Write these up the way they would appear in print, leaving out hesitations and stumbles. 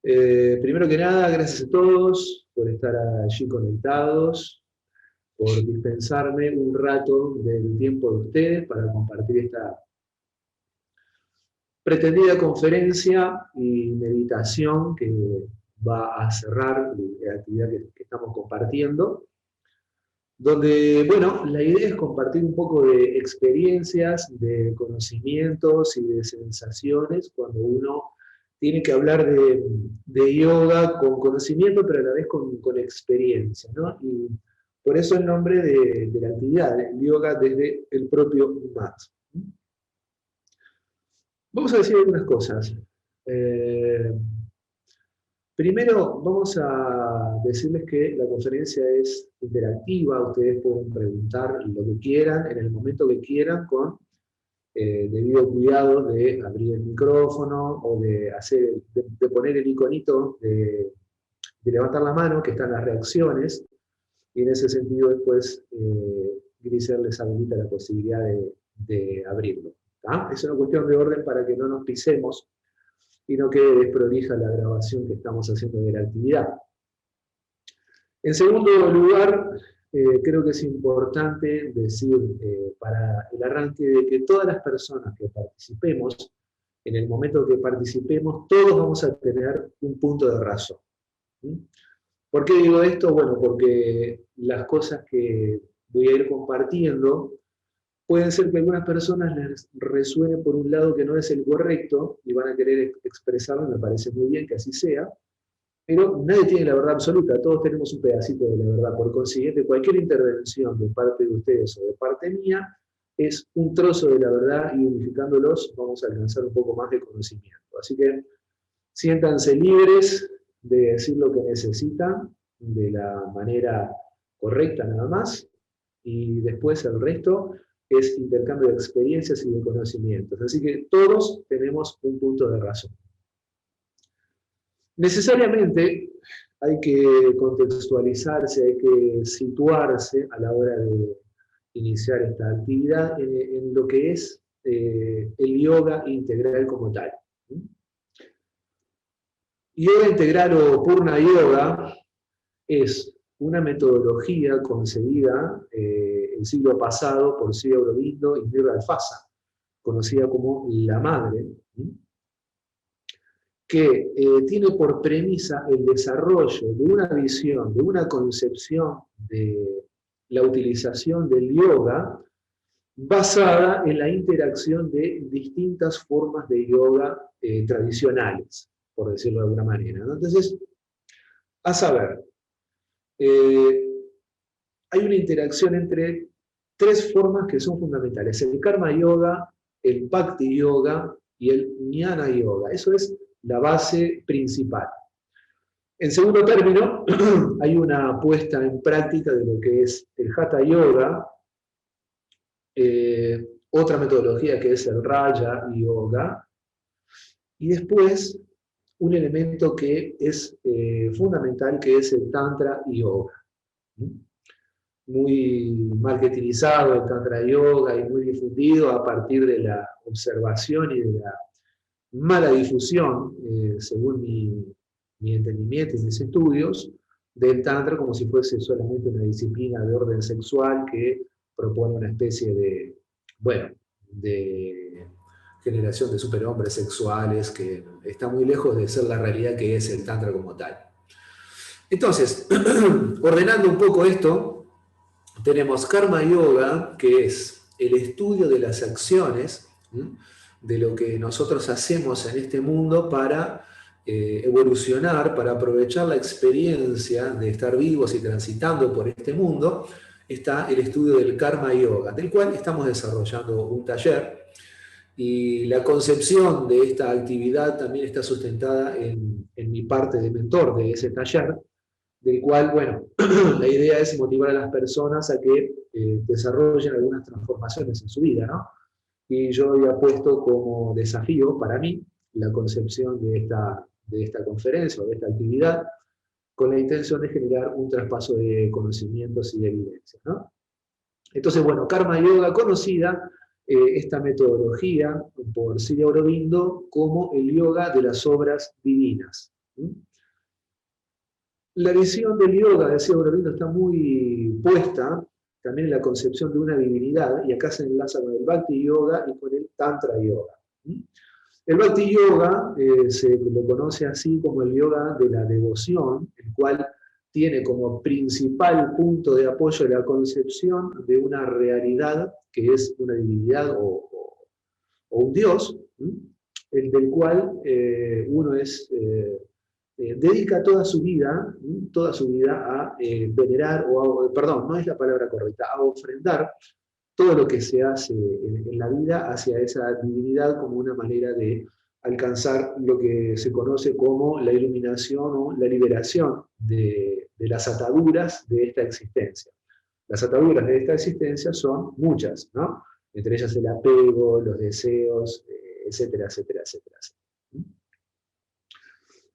Primero que nada, gracias a todos por estar allí conectados, por dispensarme un rato del tiempo de ustedes para compartir esta pretendida conferencia y meditación que va a cerrar la actividad que estamos compartiendo, donde, bueno, la idea es compartir un poco de experiencias, de conocimientos y de sensaciones cuando uno tiene que hablar de yoga con conocimiento, pero a la vez con experiencia, ¿no? Y por eso el nombre de la actividad, el yoga desde el propio mat. Vamos a decir algunas cosas. Primero, vamos a decirles que la conferencia es interactiva, ustedes pueden preguntar lo que quieran, en el momento que quieran, con debido cuidado de abrir el micrófono o de poner el iconito de levantar la mano, que están las reacciones, y en ese sentido después Grisel les habilita la posibilidad de abrirlo. ¿tá? Es una cuestión de orden para que no nos pisemos y no quede desprolija la grabación que estamos haciendo de la actividad. En segundo lugar, creo que es importante decir para el arranque de que todas las personas que participemos, en el momento que participemos, todos vamos a tener un punto de razón. ¿Sí? ¿Por qué digo esto? Bueno, porque las cosas que voy a ir compartiendo pueden ser que a algunas personas les resuene por un lado que no es el correcto y van a querer expresarlo, me parece muy bien que así sea, pero nadie tiene la verdad absoluta, todos tenemos un pedacito de la verdad, por consiguiente cualquier intervención de parte de ustedes o de parte mía es un trozo de la verdad y unificándolos vamos a alcanzar un poco más de conocimiento. Así que siéntanse libres de decir lo que necesitan de la manera correcta nada más y después el resto es intercambio de experiencias y de conocimientos. Así que todos tenemos un punto de razón. Necesariamente hay que contextualizarse, hay que situarse a la hora de iniciar esta actividad en lo que es el yoga integral como tal. Yoga integral o Purna Yoga es una metodología concebida el siglo pasado por Sri Aurobindo y Nirra Alfasa, conocida como la Madre, que tiene por premisa el desarrollo de una visión, de una concepción de la utilización del yoga basada en la interacción de distintas formas de yoga tradicionales, por decirlo de alguna manera, ¿no? Entonces, a saber, hay una interacción entre tres formas que son fundamentales: el Karma Yoga, el Bhakti Yoga y el Jnana Yoga. Eso es la base principal. En segundo término, hay una puesta en práctica de lo que es el Hatha Yoga, otra metodología que es el Raja Yoga, y después un elemento que es fundamental, que es el Tantra Yoga. Muy marketingizado el Tantra Yoga y muy difundido a partir de la observación y de la mala difusión, según mi entendimiento y mis estudios, del Tantra como si fuese solamente una disciplina de orden sexual que propone una especie de, bueno, de generación de superhombres sexuales que está muy lejos de ser la realidad que es el Tantra como tal. Entonces, ordenando un poco esto, tenemos Karma Yoga, que es el estudio de las acciones, de lo que nosotros hacemos en este mundo para evolucionar, para aprovechar la experiencia de estar vivos y transitando por este mundo. Está el estudio del Karma Yoga, del cual estamos desarrollando un taller, y la concepción de esta actividad también está sustentada en mi parte de mentor de ese taller, del cual, bueno, la idea es motivar a las personas a que desarrollen algunas transformaciones en su vida, ¿no? Y yo había puesto como desafío para mí la concepción de esta conferencia o de esta actividad con la intención de generar un traspaso de conocimientos y de evidencias, ¿no? Entonces, bueno, Karma Yoga, conocida esta metodología por Sri Aurobindo como el yoga de las obras divinas, ¿Mm? La visión del yoga, decía Aurobindo, está muy puesta también en la concepción de una divinidad, y acá se enlaza con el Bhakti Yoga y con el Tantra Yoga. ¿Mm? El Bhakti Yoga se lo conoce así como el yoga de la devoción, el cual tiene como principal punto de apoyo la concepción de una realidad que es una divinidad o un dios, el del cual uno dedica toda su vida a venerar, perdón, no es la palabra correcta, a ofrendar todo lo que se hace en la vida hacia esa divinidad como una manera de alcanzar lo que se conoce como la iluminación o la liberación de las ataduras de esta existencia. Las ataduras de esta existencia son muchas, ¿no? Entre ellas el apego, los deseos, etcétera, etcétera, etcétera.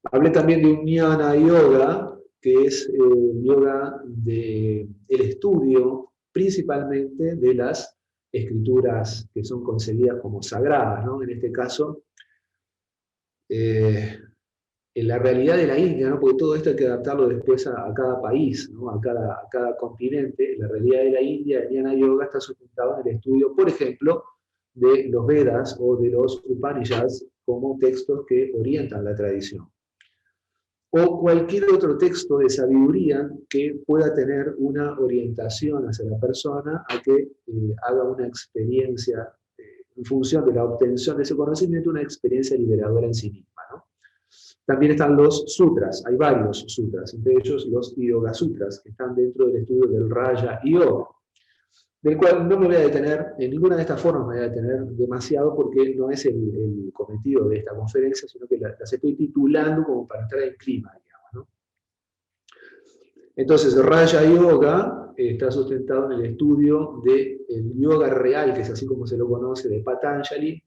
Hablé también de un Jnana Yoga, que es el yoga del estudio principalmente de las escrituras que son concebidas como sagradas, ¿no? En este caso, en la realidad de la India, ¿no? Porque todo esto hay que adaptarlo después a cada país, ¿no? A cada continente. La realidad de la India, el Jnana Yoga, está sustentado en el estudio, por ejemplo, de los Vedas o de los Upanishads como textos que orientan la tradición, o cualquier otro texto de sabiduría que pueda tener una orientación hacia la persona a que haga una experiencia, en función de la obtención de ese conocimiento, una experiencia liberadora en sí misma, ¿no? También están los sutras, hay varios sutras, entre ellos los Yoga Sutras, que están dentro del estudio del Raja Yoga, del cual no me voy a detener, en ninguna de estas formas me voy a detener demasiado porque no es el cometido de esta conferencia, sino que las estoy titulando como para entrar en clima, digamos, ¿no? Entonces, el Raja Yoga está sustentado en el estudio del yoga real, que es así como se lo conoce, de Patanjali,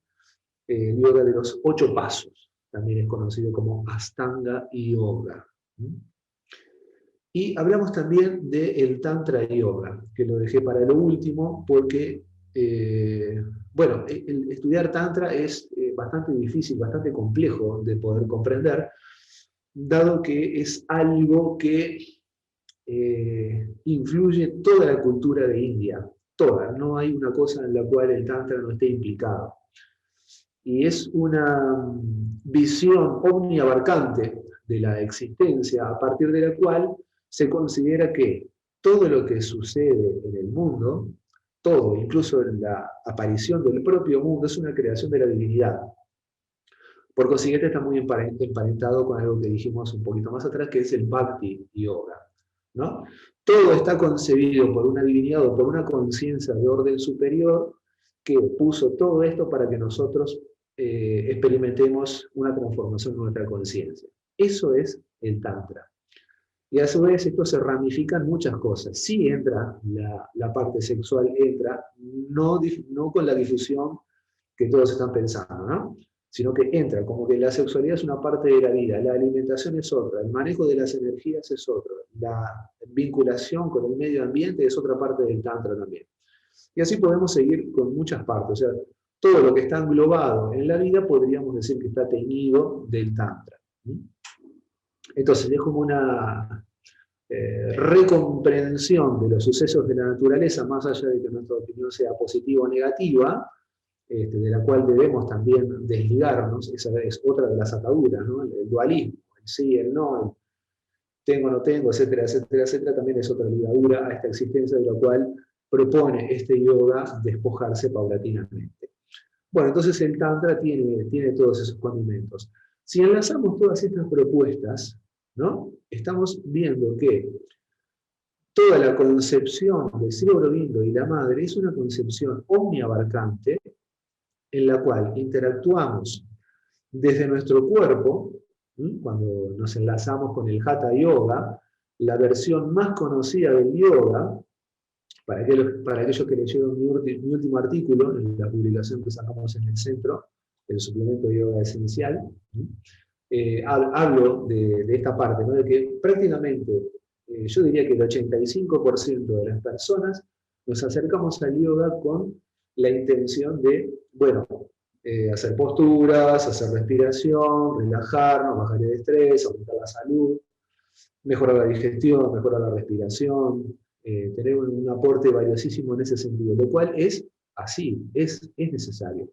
el yoga de los 8 pasos, también es conocido como Astanga Yoga. Y hablamos también del Tantra Yoga, que lo dejé para lo último porque, bueno, estudiar Tantra es bastante difícil, bastante complejo de poder comprender, dado que es algo que influye toda la cultura de India, toda. No hay una cosa en la cual el Tantra no esté implicado. Y es una visión omniabarcante de la existencia, a partir de la cual se considera que todo lo que sucede en el mundo, todo, incluso en la aparición del propio mundo, es una creación de la divinidad. Por consiguiente, está muy emparentado con algo que dijimos un poquito más atrás, que es el Bhakti Yoga, ¿no? Todo está concebido por una divinidad o por una conciencia de orden superior que puso todo esto para que nosotros experimentemos una transformación de nuestra conciencia. Eso es el Tantra. Y a su vez esto se ramifica en muchas cosas. Sí entra la parte sexual, entra, no con la difusión que todos están pensando, ¿no? Sino que entra, como que la sexualidad es una parte de la vida, la alimentación es otra, el manejo de las energías es otro, la vinculación con el medio ambiente es otra parte del Tantra también. Y así podemos seguir con muchas partes, o sea, todo lo que está englobado en la vida podríamos decir que está teñido del Tantra. Entonces es como una recomprensión de los sucesos de la naturaleza, más allá de que nuestra opinión sea positiva o negativa, de la cual debemos también desligarnos. Esa es otra de las ataduras, ¿no? El dualismo, el sí, el no, el tengo, no tengo, etcétera, etcétera, etcétera, también es otra ligadura a esta existencia de la cual propone este yoga despojarse paulatinamente. Bueno, entonces el Tantra tiene todos esos condimentos. Si enlazamos todas estas propuestas, ¿no? Estamos viendo que toda la concepción de Sri Aurobindo y la Madre es una concepción omniabarcante en la cual interactuamos desde nuestro cuerpo, cuando nos enlazamos con el Hatha Yoga, la versión más conocida del yoga, para aquellos que leyeron mi último artículo, en la publicación que sacamos en el centro, el suplemento de yoga esencial, hablo de esta parte, ¿no? De que prácticamente, yo diría que el 85% de las personas nos acercamos al yoga con la intención de, bueno, hacer posturas, hacer respiración, relajarnos, bajar el estrés, aumentar la salud, mejorar la digestión, mejorar la respiración, tener un aporte valiosísimo en ese sentido, lo cual es así, es necesario.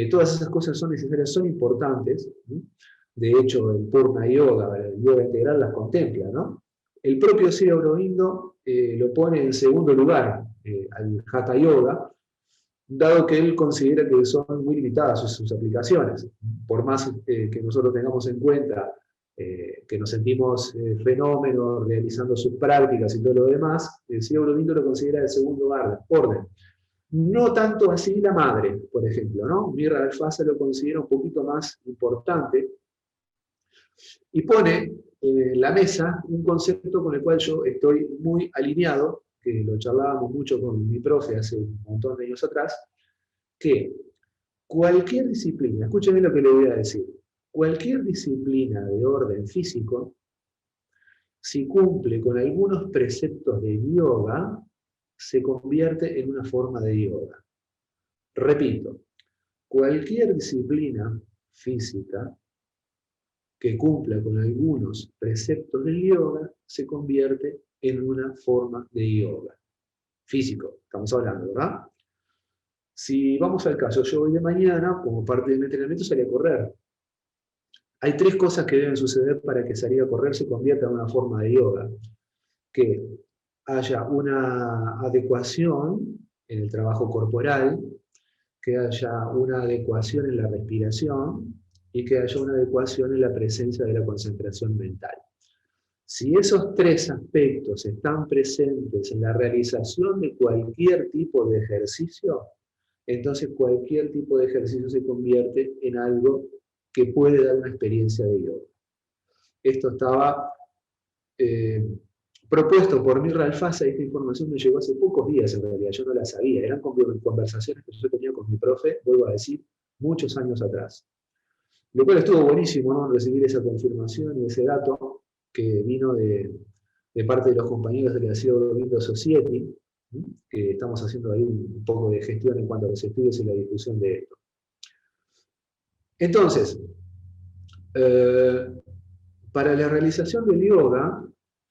Todas esas cosas son necesarias, son importantes. ¿Sí? De hecho, el Purna Yoga, el yoga integral, las contempla, ¿no? El propio Sri Aurobindo lo pone en segundo lugar al Hatha Yoga, dado que él considera que son muy limitadas sus aplicaciones. Por más que nosotros tengamos en cuenta que nos sentimos fenómenos realizando sus prácticas y todo lo demás, Sri Aurobindo lo considera de segundo orden. No tanto así la madre, por ejemplo, ¿no? Mirra Alfasa lo considera un poquito más importante y pone en la mesa un concepto con el cual yo estoy muy alineado, que lo charlábamos mucho con mi profe hace un montón de años atrás, que cualquier disciplina, escúchenme lo que le voy a decir, cualquier disciplina de orden físico, si cumple con algunos preceptos de yoga, se convierte en una forma de yoga. Repito, cualquier disciplina física que cumpla con algunos preceptos del yoga se convierte en una forma de yoga. Físico, estamos hablando, ¿verdad? Si vamos al caso, yo hoy de mañana, como parte de mi entrenamiento, salí a correr. Hay tres cosas que deben suceder para que salir a correr se convierta en una forma de yoga. Que haya una adecuación en el trabajo corporal, que haya una adecuación en la respiración y que haya una adecuación en la presencia de la concentración mental. Si esos tres aspectos están presentes en la realización de cualquier tipo de ejercicio, entonces cualquier tipo de ejercicio se convierte en algo que puede dar una experiencia de yoga. Esto estaba propuesto por Mirra Alfasa, y esta información me llegó hace pocos días en realidad, yo no la sabía, eran conversaciones que yo tenía con mi profe, vuelvo a decir, muchos años atrás. Lo cual estuvo buenísimo, ¿no? Recibir esa confirmación y ese dato que vino de parte de los compañeros de la Sri Aurobindo Society, ¿sí? Que estamos haciendo ahí un poco de gestión en cuanto a los estudios y la difusión de esto. Entonces, para la realización del yoga,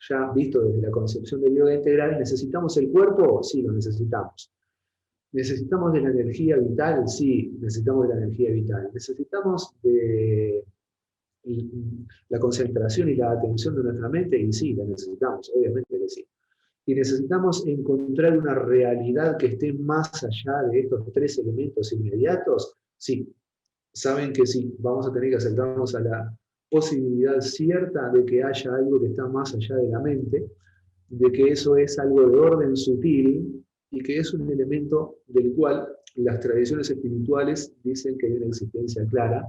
ya visto desde la concepción del yoga integral, ¿necesitamos el cuerpo? Sí, lo necesitamos. ¿Necesitamos de la energía vital? Sí, necesitamos de la energía vital. ¿Necesitamos de la concentración y la atención de nuestra mente? Y sí, la necesitamos, obviamente que sí. Y necesitamos encontrar una realidad que esté más allá de estos tres elementos inmediatos. Sí, saben que sí, vamos a tener que acercarnos a la posibilidad cierta de que haya algo que está más allá de la mente, de que eso es algo de orden sutil y que es un elemento del cual las tradiciones espirituales dicen que hay una existencia clara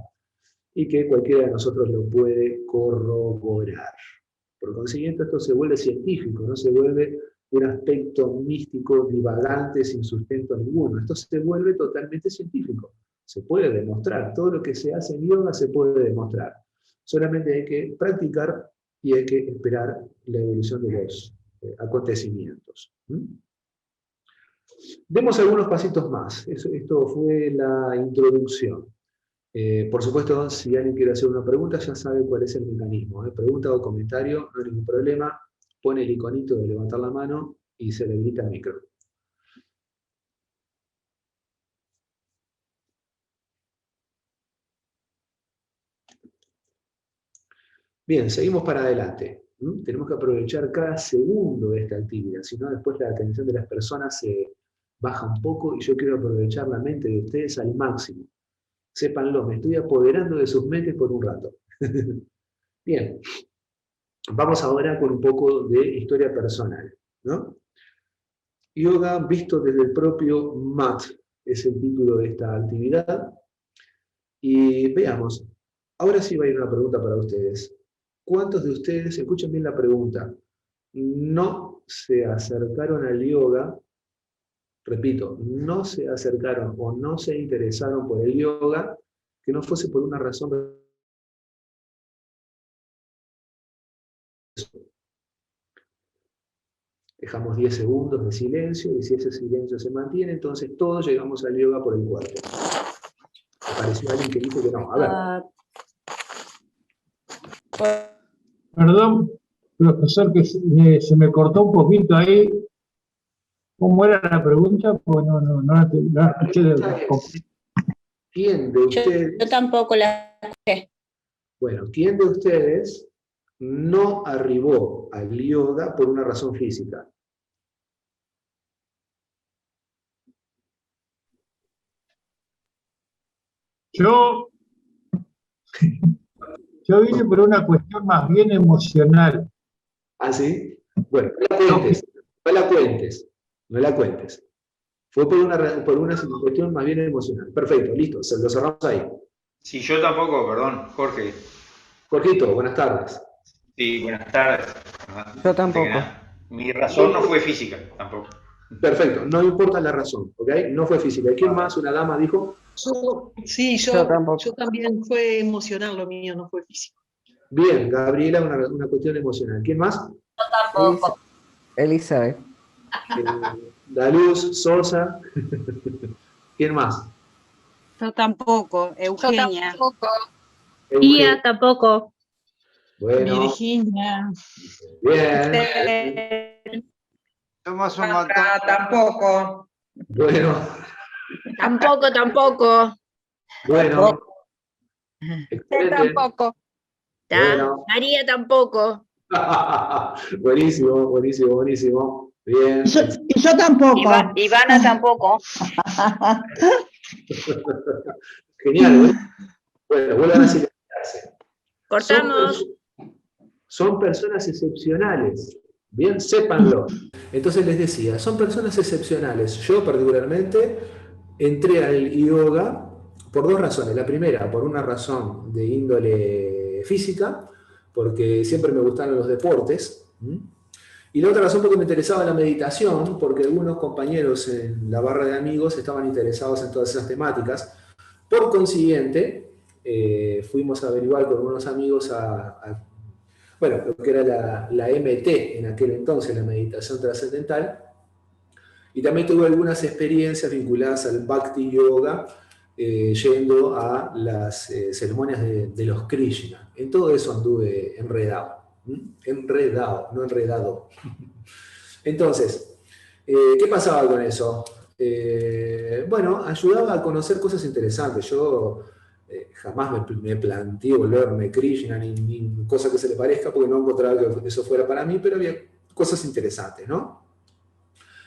y que cualquiera de nosotros lo puede corroborar. Por consiguiente, esto se vuelve científico, no se vuelve un aspecto místico, divagante, sin sustento ninguno. Esto se vuelve totalmente científico. Se puede demostrar. Todo lo que se hace en yoga se puede demostrar. Solamente hay que practicar y hay que esperar la evolución de los acontecimientos. Demos algunos pasitos más. Esto fue la introducción. Por supuesto, si alguien quiere hacer una pregunta, ya sabe cuál es el mecanismo. Pregunta o comentario, no hay ningún problema. Pone el iconito de levantar la mano y se le habilita el micro. Bien, seguimos para adelante. Tenemos que aprovechar cada segundo de esta actividad, si no después la atención de las personas se baja un poco y yo quiero aprovechar la mente de ustedes al máximo. Sépanlo, me estoy apoderando de sus mentes por un rato. Bien, vamos ahora con un poco de historia personal, ¿no? Yoga visto desde el propio mat, es el título de esta actividad. Y veamos, ahora sí va a ir una pregunta para ustedes. ¿Cuántos de ustedes, escuchen bien la pregunta, no se acercaron al yoga? Repito, no se acercaron o no se interesaron por el yoga que no fuese por una razón. Dejamos 10 segundos de silencio y si ese silencio se mantiene, entonces todos llegamos al yoga por el cuerpo. Apareció alguien que dijo que no. A ver. Perdón, profesor, que se me cortó un poquito ahí. ¿Cómo era la pregunta? Pues no La escuché. pregunta es, ¿quién de Yo ustedes, tampoco la escuché. bueno, quién de ustedes no arribó al yoga por una razón física? Yo vine por una cuestión más bien emocional. ¿Ah, sí? Bueno, no la cuentes, no la cuentes, no la cuentes. Fue por una cuestión más bien emocional. Perfecto, listo, lo cerramos ahí. Sí, yo tampoco, perdón, Jorge. Jorgito, buenas tardes. Sí, buenas tardes. Yo Antes que tampoco. nada, mi razón no fue física, tampoco. Perfecto, no importa la razón, ¿ok? No fue física. ¿Quién Ah, más? Una dama dijo. Sí, Yo tampoco. yo también fue emocional lo mío, no fue físico. Bien, Gabriela, una cuestión emocional. ¿Quién más? Tampoco. Elizabeth. Daluz, Sosa. ¿Quién más? Yo tampoco, Eugenia. Eugenia. Tampoco. Bueno, Virginia. bien. Somos un montón. Tampoco. Bueno, Tampoco. bueno. Yo Excelente. tampoco. Bueno. María tampoco. Buenísimo, buenísimo, buenísimo. Bien. Y yo tampoco. Ivana tampoco. Genial. Bueno, vuelvan a silenciarse. Cortamos. Son personas excepcionales. Bien, sépanlo. Entonces les decía, son personas excepcionales. Yo particularmente entré al yoga por dos razones. La primera, por una razón de índole física, porque siempre me gustaron los deportes. Y la otra razón porque me interesaba la meditación, porque algunos compañeros en la barra de amigos estaban interesados en todas esas temáticas. Por consiguiente, fuimos a averiguar con unos amigos bueno, lo que era la MT en aquel entonces, la meditación trascendental, y también tuve algunas experiencias vinculadas al Bhakti Yoga, yendo a las ceremonias de los Krishna. En todo eso anduve enredado. Enredado, no enredado. Entonces, ¿qué pasaba con eso? Bueno, ayudaba a conocer cosas interesantes. Yo jamás me planteé volverme Krishna ni cosa que se le parezca, porque no encontraba que eso fuera para mí, pero había cosas interesantes, ¿no?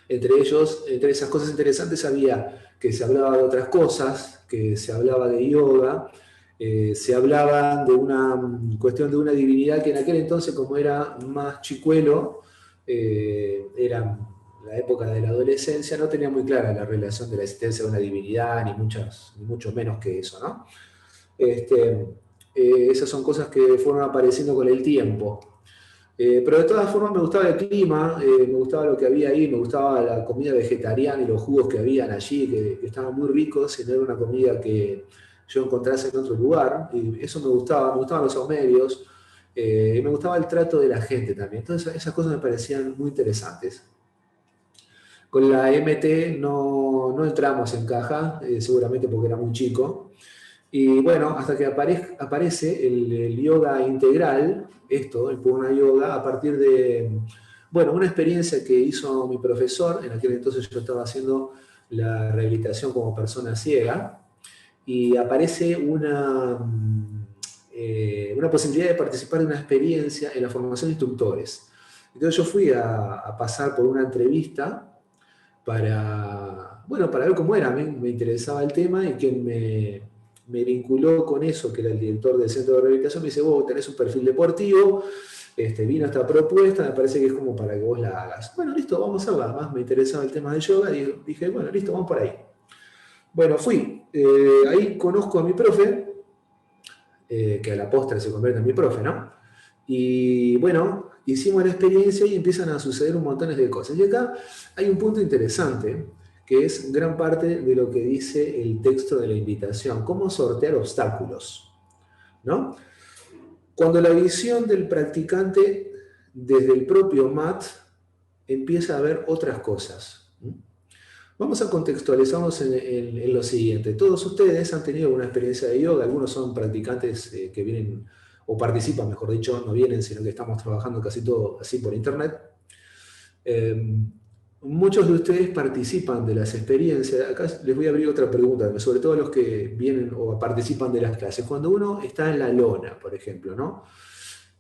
Entre esas cosas interesantes había que se hablaba de otras cosas, que se hablaba de yoga, se hablaba de una cuestión de una divinidad que en aquel entonces, como era más chicuelo, era la época de la adolescencia, no tenía muy clara la relación de la existencia de una divinidad, ni mucho menos que eso, ¿no? Esas son cosas que fueron apareciendo con el tiempo. Pero de todas formas me gustaba el clima, me gustaba lo que había ahí, me gustaba la comida vegetariana y los jugos que habían allí, que estaban muy ricos, y no era una comida que yo encontrase en otro lugar, y eso me gustaban los saumerios, y me gustaba el trato de la gente también. Entonces esas cosas me parecían muy interesantes. Con la MT no entramos en caja, seguramente porque era muy chico. Y bueno, hasta que aparece el yoga integral, el Purna Yoga, a partir de, bueno, una experiencia que hizo mi profesor. En aquel entonces yo estaba haciendo la rehabilitación como persona ciega, y aparece una posibilidad de participar de una experiencia en la formación de instructores. Entonces yo fui a pasar por una entrevista para ver cómo era. Me interesaba el tema, y quien me vinculó con eso, que era el director del centro de rehabilitación, me dice: vos tenés un perfil deportivo, vino esta propuesta, me parece que es como para que vos la hagas. Bueno, listo, vamos a hacerla. Además me interesaba el tema de yoga, y dije, bueno, listo, vamos por ahí. Bueno, fui. Ahí conozco a mi profe, que a la postre se convierte en mi profe, ¿no? Y bueno, hicimos la experiencia y empiezan a suceder un montón de cosas. Y acá hay un punto interesante, que es gran parte de lo que dice el texto de la invitación: cómo sortear obstáculos, ¿no? Cuando la visión del practicante desde el propio mat empieza a ver otras cosas. Vamos a contextualizarnos en lo siguiente. Todos ustedes han tenido una experiencia de yoga, algunos son practicantes que vienen, o participan, mejor dicho, no vienen, sino que estamos trabajando casi todo así por internet. Muchos de ustedes participan de las experiencias. Acá les voy a abrir otra pregunta, sobre todo los que vienen o participan de las clases. Cuando uno está en la lona, por ejemplo, ¿no?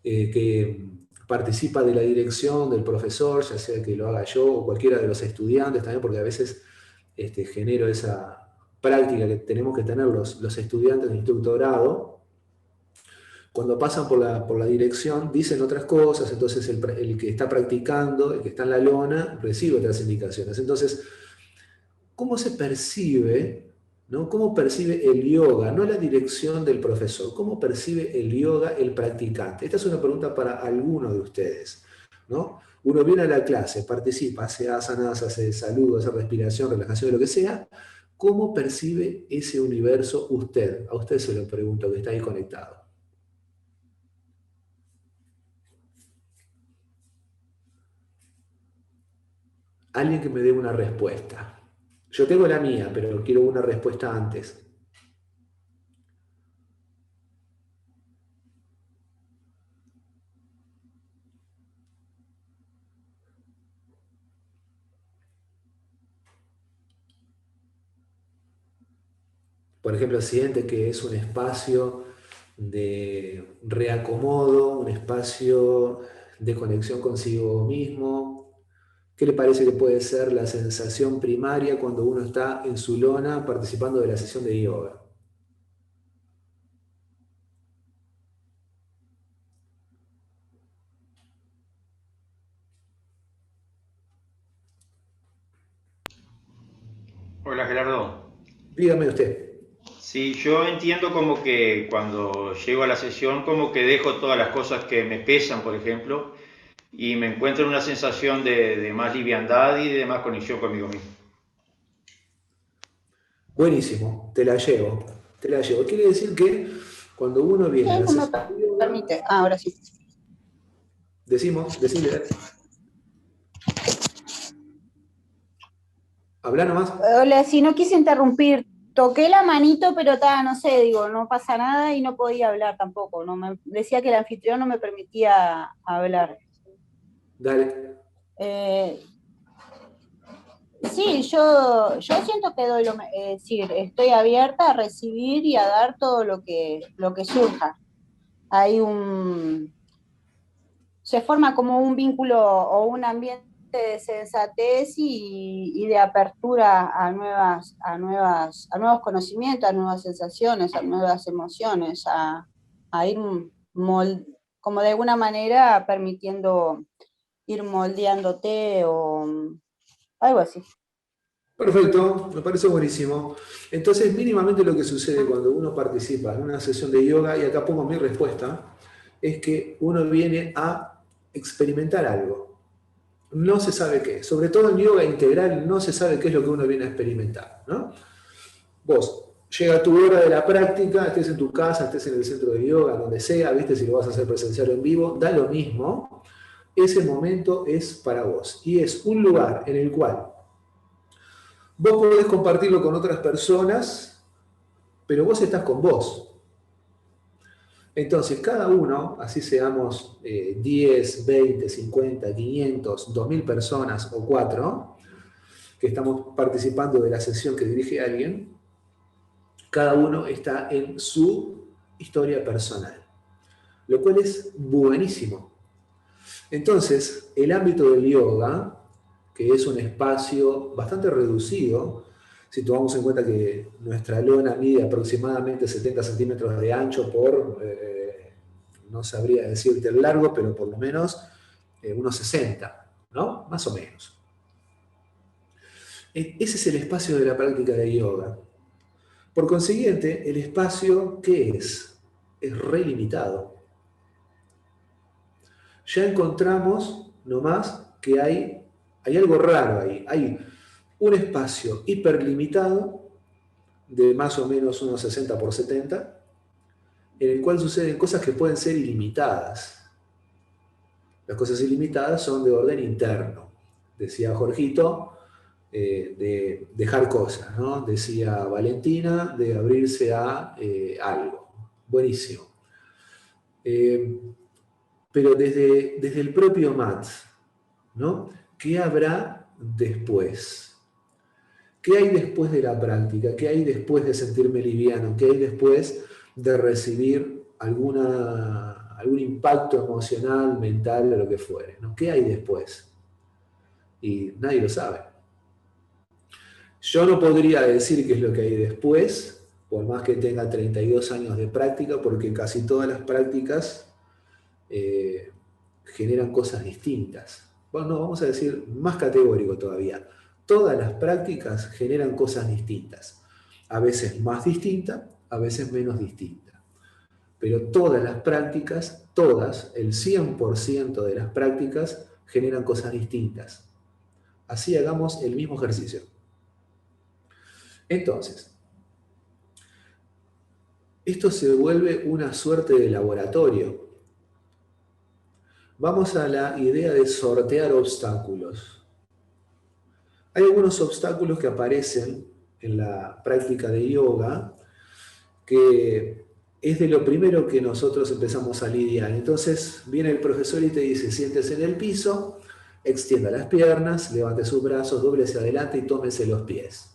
Que participa de la dirección del profesor, ya sea que lo haga yo o cualquiera de los estudiantes también, porque a veces genero esa práctica que tenemos que tener los estudiantes de instructorado. Cuando pasan por la dirección, dicen otras cosas, entonces el que está practicando, el que está en la lona, recibe otras indicaciones. Entonces, ¿cómo se percibe, ¿no? ¿Cómo percibe el yoga? No la dirección del profesor, ¿cómo percibe el yoga el practicante? Esta es una pregunta para alguno de ustedes, ¿no? Uno viene a la clase, participa, hace asanas, hace saludos, hace respiración, relajación, lo que sea. ¿Cómo percibe ese universo usted? A usted se lo pregunto, que está ahí conectado. Alguien que me dé una respuesta. Yo tengo la mía, pero quiero una respuesta antes. Por ejemplo, siente que es un espacio de reacomodo, un espacio de conexión consigo mismo. ¿Qué le parece que puede ser la sensación primaria cuando uno está en su lona participando de la sesión de yoga? Hola Gerardo. Dígame usted. Sí, yo entiendo como que cuando llego a la sesión como que dejo todas las cosas que me pesan, por ejemplo, y me encuentro en una sensación de más liviandad y de más conexión conmigo mismo. Buenísimo, te la llevo. Te la llevo. Quiere decir que cuando uno viene a la No me sesión de yoga, permite. Ahora sí. decime. Habla nomás. Hola, si no quise interrumpir, toqué la manito, pero no sé, digo, no pasa nada y no podía hablar tampoco. No me, decía que el anfitrión no me permitía hablar. Dale. Sí, yo siento que doy sí, estoy abierta a recibir y a dar todo lo que surja. Se forma como un vínculo o un ambiente de sensatez y de apertura a nuevos conocimientos, a nuevas sensaciones, a nuevas emociones, a ir como de alguna manera permitiendo ir moldeándote o algo así. Perfecto, me parece buenísimo. Entonces, mínimamente lo que sucede cuando uno participa en una sesión de yoga, y acá pongo mi respuesta, es que uno viene a experimentar algo. No se sabe qué. Sobre todo en yoga integral no se sabe qué es lo que uno viene a experimentar, ¿no? Vos, llega tu hora de la práctica, estés en tu casa, estés en el centro de yoga, donde sea, viste, si lo vas a hacer presencial o en vivo, da lo mismo. Ese momento es para vos. Y es un lugar en el cual vos podés compartirlo con otras personas, pero vos estás con vos. Entonces, cada uno, así seamos 10, 20, 50, 500, 2000 personas o 4, que estamos participando de la sesión que dirige alguien, cada uno está en su historia personal, lo cual es buenísimo. Entonces, el ámbito del yoga, que es un espacio bastante reducido, si tomamos en cuenta que nuestra lona mide aproximadamente 70 centímetros de ancho por, no sabría decirte el largo, pero por lo menos unos 60, ¿no? Más o menos. Ese es el espacio de la práctica de yoga. Por consiguiente, el espacio, ¿qué es? Es relimitado. Ya encontramos nomás que hay algo raro ahí. Hay un espacio hiperlimitado de más o menos unos 60 por 70, en el cual suceden cosas que pueden ser ilimitadas. Las cosas ilimitadas son de orden interno. Decía Jorgito, de dejar cosas, ¿no? Decía Valentina, de abrirse a algo. Buenísimo. Pero desde el propio Mats, ¿no? ¿Qué habrá después? ¿Qué hay después de la práctica? ¿Qué hay después de sentirme liviano? ¿Qué hay después de recibir algún impacto emocional, mental, de lo que fuere, ¿no? ¿Qué hay después? Y nadie lo sabe. Yo no podría decir qué es lo que hay después, por más que tenga 32 años de práctica, porque casi todas las prácticas generan cosas distintas. Bueno, no, vamos a decir más categórico todavía. Todas las prácticas generan cosas distintas. A veces más distintas, a veces menos distintas. Pero todas las prácticas, todas, el 100% de las prácticas generan cosas distintas. Así hagamos el mismo ejercicio. Entonces, esto se vuelve una suerte de laboratorio. Vamos a la idea de sortear obstáculos. Hay algunos obstáculos que aparecen en la práctica de yoga que es de lo primero que nosotros empezamos a lidiar. Entonces viene el profesor y te dice, siéntese en el piso, extienda las piernas, levante sus brazos, doble hacia adelante y tómese los pies.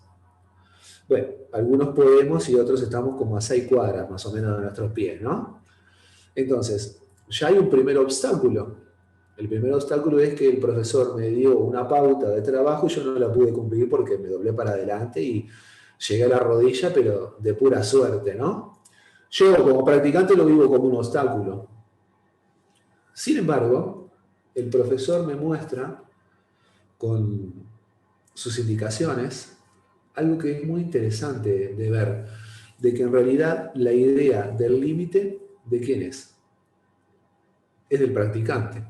Bueno, algunos podemos y otros estamos como a 6 cuadras más o menos de nuestros pies, ¿no? Entonces, ya hay un primer obstáculo. El primer obstáculo es que el profesor me dio una pauta de trabajo y yo no la pude cumplir porque me doblé para adelante y llegué a la rodilla, pero de pura suerte, ¿no? Yo como practicante lo vivo como un obstáculo. Sin embargo, el profesor me muestra con sus indicaciones algo que es muy interesante de ver, de que en realidad la idea del límite, ¿de quién es? Es del practicante.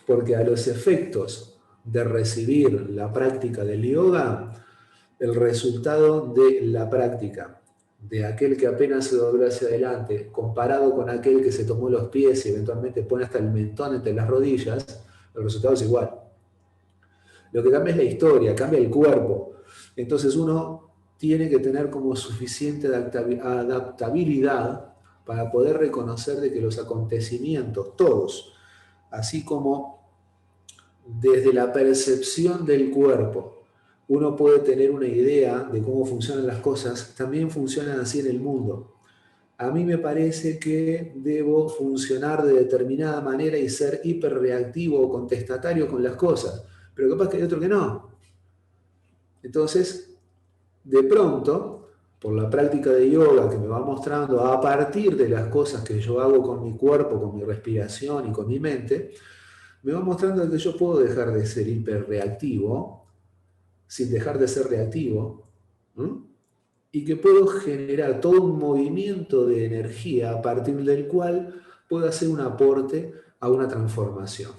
Porque a los efectos de recibir la práctica del yoga, el resultado de la práctica de aquel que apenas se dobló hacia adelante, comparado con aquel que se tomó los pies y eventualmente pone hasta el mentón entre las rodillas, el resultado es igual. Lo que cambia es la historia, cambia el cuerpo. Entonces uno tiene que tener como suficiente adaptabilidad para poder reconocer de que los acontecimientos, todos, así como desde la percepción del cuerpo, uno puede tener una idea de cómo funcionan las cosas, también funcionan así en el mundo. A mí me parece que debo funcionar de determinada manera y ser hiperreactivo o contestatario con las cosas, pero capaz que hay otro que no. Entonces, de pronto, por la práctica de yoga que me va mostrando a partir de las cosas que yo hago con mi cuerpo, con mi respiración y con mi mente, me va mostrando que yo puedo dejar de ser hiperreactivo sin dejar de ser reactivo, ¿no? Y que puedo generar todo un movimiento de energía a partir del cual puedo hacer un aporte a una transformación.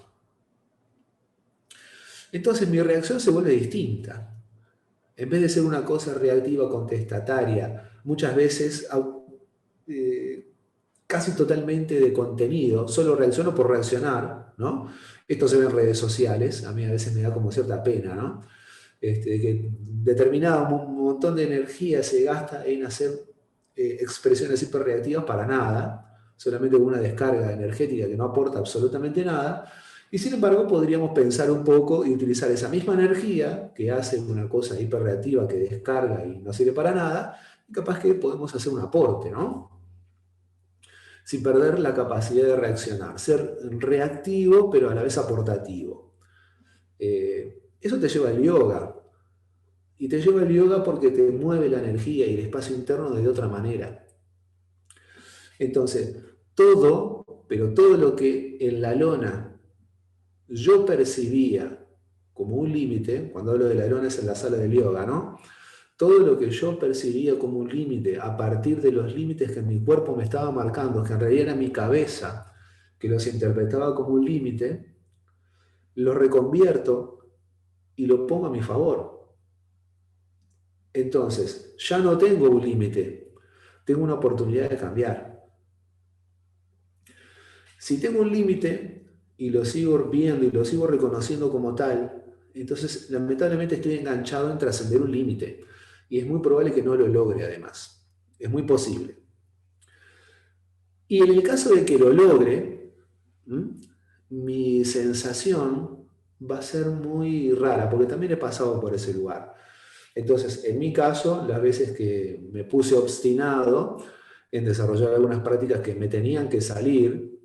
Entonces mi reacción se vuelve distinta. En vez de ser una cosa reactiva, contestataria, muchas veces casi totalmente de contenido, solo reacciono por reaccionar, ¿no? Esto se ve en redes sociales, a mí a veces me da como cierta pena, ¿no? Que determinado montón de energía se gasta en hacer expresiones hiperreactivas para nada, solamente una descarga energética que no aporta absolutamente nada, y sin embargo podríamos pensar un poco y utilizar esa misma energía que hace una cosa hiperreactiva que descarga y no sirve para nada, y capaz que podemos hacer un aporte, ¿no? Sin perder la capacidad de reaccionar, ser reactivo pero a la vez aportativo. Eso te lleva al yoga. Y te lleva al yoga porque te mueve la energía y el espacio interno de otra manera. Entonces, pero todo lo que en la lona yo percibía como un límite, cuando hablo de la lona es en la sala del yoga, ¿no? Todo lo que yo percibía como un límite a partir de los límites que mi cuerpo me estaba marcando, que en realidad era mi cabeza que los interpretaba como un límite, lo reconvierto y lo pongo a mi favor. Entonces, ya no tengo un límite, tengo una oportunidad de cambiar. Si tengo un límite y lo sigo viendo y lo sigo reconociendo como tal, Entonces, lamentablemente estoy enganchado en trascender un límite. Y es muy probable que no lo logre, además. Es muy posible. Y en el caso de que lo logre, mi sensación va a ser muy rara, porque también he pasado por ese lugar. Entonces, en mi caso, las veces que me puse obstinado en desarrollar algunas prácticas que me tenían que salir,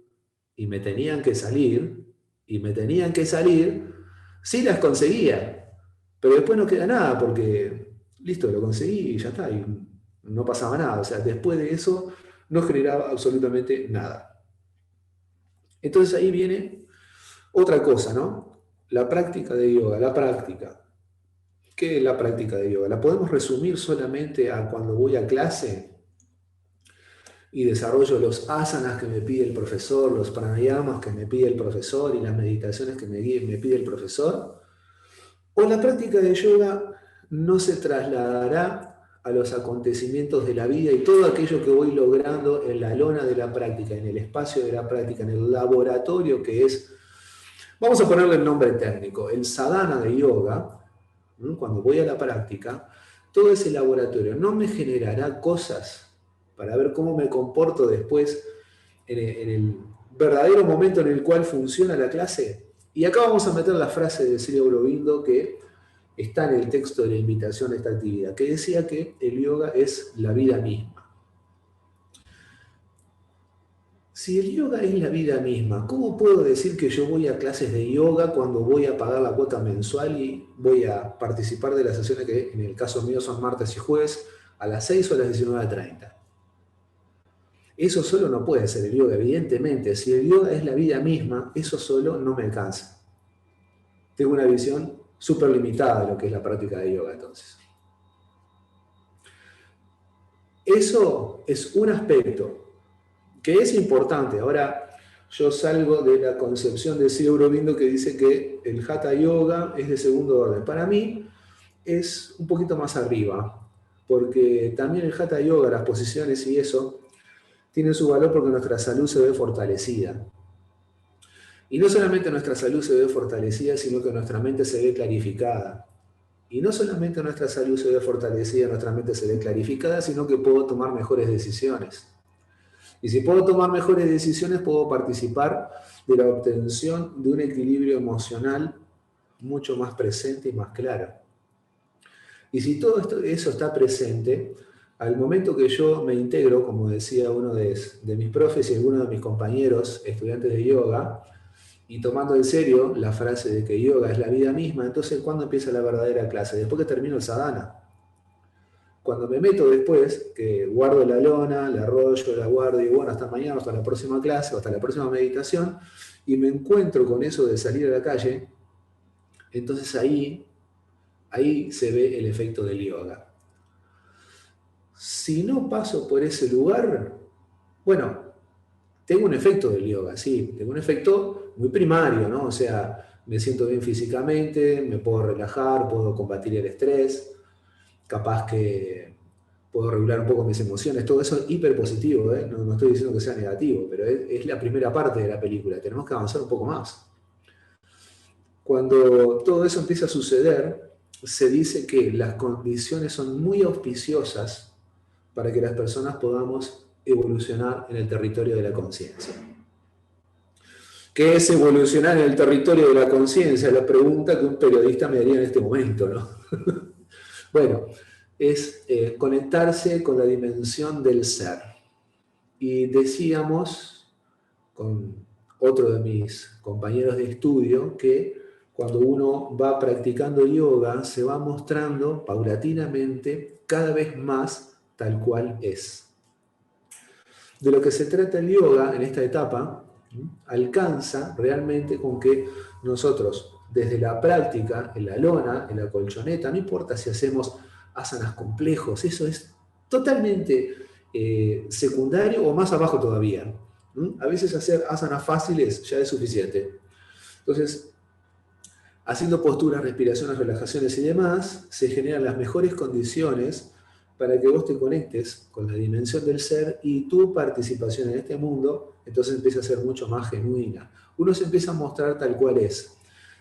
y me tenían que salir, y me tenían que salir, sí las conseguía, pero después no queda nada, porque listo, lo conseguí y ya está, y no pasaba nada. O sea, después de eso no generaba absolutamente nada. Entonces ahí viene otra cosa, ¿no? La práctica de yoga, la práctica. ¿Qué es la práctica de yoga? ¿La podemos resumir solamente a cuando voy a clase y desarrollo los asanas que me pide el profesor, los pranayamas que me pide el profesor y las meditaciones que me pide el profesor? ¿O la práctica de yoga no se trasladará a los acontecimientos de la vida y todo aquello que voy logrando en la lona de la práctica, en el espacio de la práctica, en el laboratorio que es, vamos a ponerle el nombre técnico, el sadhana de yoga, cuando voy a la práctica, todo ese laboratorio no me generará cosas para ver cómo me comporto después en el verdadero momento en el cual funciona la clase? Y acá vamos a meter la frase de Sri Aurobindo que está en el texto de la invitación a esta actividad, que decía que el yoga es la vida misma. Si el yoga es la vida misma, ¿cómo puedo decir que yo voy a clases de yoga cuando voy a pagar la cuota mensual y voy a participar de las sesiones que en el caso mío son martes y jueves a las 6 o a las 19:30? Eso solo no puede ser el yoga, evidentemente. Si el yoga es la vida misma, eso solo no me alcanza. Tengo una visión súper limitada de lo que es la práctica de yoga, entonces. Eso es un aspecto que es importante. Ahora, yo salgo de la concepción de Sri Aurobindo que dice que el Hatha Yoga es de segundo orden. Para mí es un poquito más arriba, porque también el Hatha Yoga, las posiciones y eso, tienen su valor porque nuestra salud se ve fortalecida. Y no solamente nuestra salud se ve fortalecida, sino que nuestra mente se ve clarificada. Y no solamente nuestra salud se ve fortalecida, nuestra mente se ve clarificada, sino que puedo tomar mejores decisiones. Y si puedo tomar mejores decisiones, puedo participar de la obtención de un equilibrio emocional mucho más presente y más claro. Y si todo eso está presente, al momento que yo me integro, como decía uno de mis profes y alguno de mis compañeros estudiantes de yoga, y tomando en serio la frase de que yoga es la vida misma, entonces ¿cuándo empieza la verdadera clase? Después que termino el sadhana. Cuando me meto después, que guardo la lona, la arrollo, la guardo y bueno, hasta mañana, hasta la próxima clase, o hasta la próxima meditación, y me encuentro con eso de salir a la calle, entonces ahí se ve el efecto del yoga. Si no paso por ese lugar, bueno, tengo un efecto del yoga, sí, tengo un efecto muy primario, ¿no? O sea, me siento bien físicamente, me puedo relajar, puedo combatir el estrés, capaz que puedo regular un poco mis emociones, todo eso es hiper positivo, ¿eh? No estoy diciendo que sea negativo, pero es la primera parte de la película, tenemos que avanzar un poco más. Cuando todo eso empieza a suceder, se dice que las condiciones son muy auspiciosas para que las personas podamos evolucionar en el territorio de la conciencia. ¿Qué es evolucionar en el territorio de la conciencia? La pregunta que un periodista me haría en este momento, ¿no? Bueno, es conectarse con la dimensión del ser. Y decíamos, con otro de mis compañeros de estudio, que cuando uno va practicando yoga, se va mostrando paulatinamente cada vez más tal cual es. De lo que se trata el yoga en esta etapa, alcanza realmente con que nosotros, desde la práctica, en la lona, en la colchoneta, no importa si hacemos asanas complejos, eso es totalmente secundario o más abajo todavía. A veces hacer asanas fáciles ya es suficiente. Entonces, haciendo posturas, respiraciones, relajaciones y demás, se generan las mejores condiciones para que vos te conectes con la dimensión del ser y tu participación en este mundo, entonces empieza a ser mucho más genuina. Uno se empieza a mostrar tal cual es.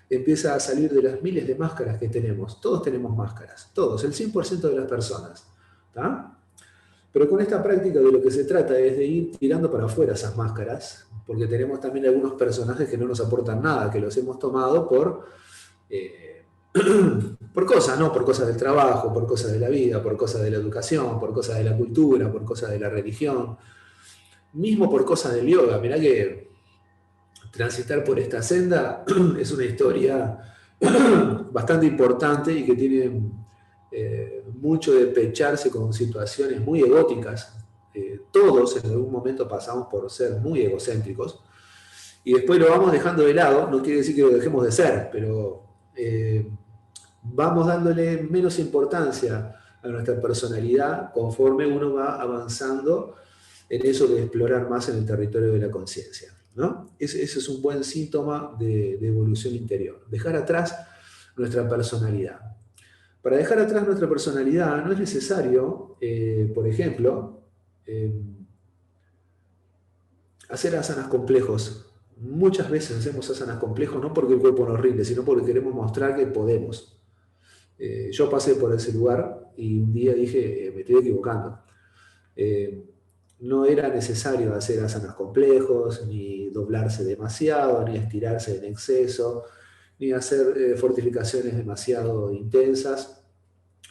empieza a salir de las miles de máscaras que tenemos. Todos tenemos máscaras, todos, el 100% de las personas. ¿Tá? Pero con esta práctica de lo que se trata es de ir tirando para afuera esas máscaras, porque tenemos también algunos personajes que no nos aportan nada, que los hemos tomado por cosas, ¿no? Por cosas del trabajo, por cosas de la vida, por cosas de la educación, por cosas de la cultura, por cosas de la religión, mismo por cosas del yoga. Mirá que transitar por esta senda es una historia bastante importante y que tiene mucho de pecharse con situaciones muy egóticas. Todos en algún momento pasamos por ser muy egocéntricos y después lo vamos dejando de lado. No quiere decir que lo dejemos de ser, pero vamos dándole menos importancia a nuestra personalidad conforme uno va avanzando en eso de explorar más en el territorio de la conciencia, ¿no? Ese es un buen síntoma de evolución interior. Dejar atrás nuestra personalidad. Para dejar atrás nuestra personalidad no es necesario, por ejemplo, hacer asanas complejos. Muchas veces hacemos asanas complejos no porque el cuerpo nos rinde, sino porque queremos mostrar que podemos. Yo pasé por ese lugar y un día dije, me estoy equivocando. No era necesario hacer asanas complejos, ni doblarse demasiado, ni estirarse en exceso, ni hacer fortificaciones demasiado intensas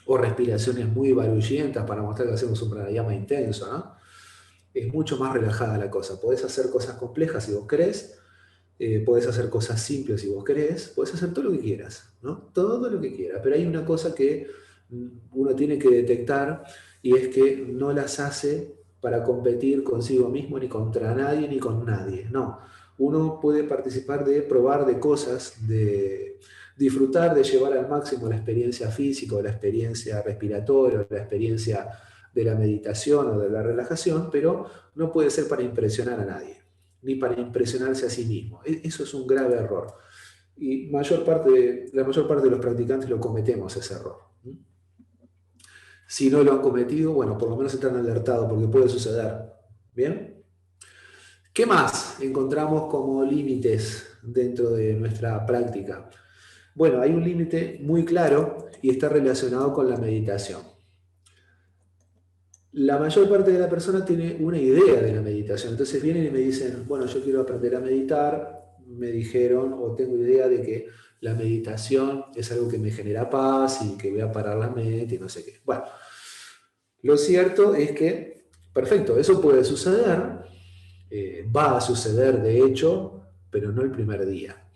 o respiraciones muy barullentas para mostrar que hacemos un pranayama intenso, ¿no? Es mucho más relajada la cosa. Podés hacer cosas complejas si vos querés, podés hacer cosas simples si vos querés, podés hacer todo lo que quieras, ¿no? Todo lo que quieras. Pero hay una cosa que uno tiene que detectar y es que no las hace para competir consigo mismo, ni contra nadie, ni con nadie. No, uno puede participar de probar de cosas, de disfrutar, de llevar al máximo la experiencia física, o la experiencia respiratoria, o la experiencia de la meditación o de la relajación, pero no puede ser para impresionar a nadie, ni para impresionarse a sí mismo. Eso es un grave error. Y la mayor parte de los practicantes lo cometemos, ese error. Si no lo han cometido, bueno, por lo menos están alertados porque puede suceder. ¿Bien? ¿Qué más encontramos como límites dentro de nuestra práctica? Bueno, hay un límite muy claro y está relacionado con la meditación. La mayor parte de la persona tiene una idea de la meditación. Entonces vienen y me dicen, bueno, yo quiero aprender a meditar, me dijeron o tengo idea de que la meditación es algo que me genera paz y que voy a parar la mente y no sé qué. Bueno, lo cierto es que, perfecto, eso puede suceder, va a suceder de hecho, pero no el primer día.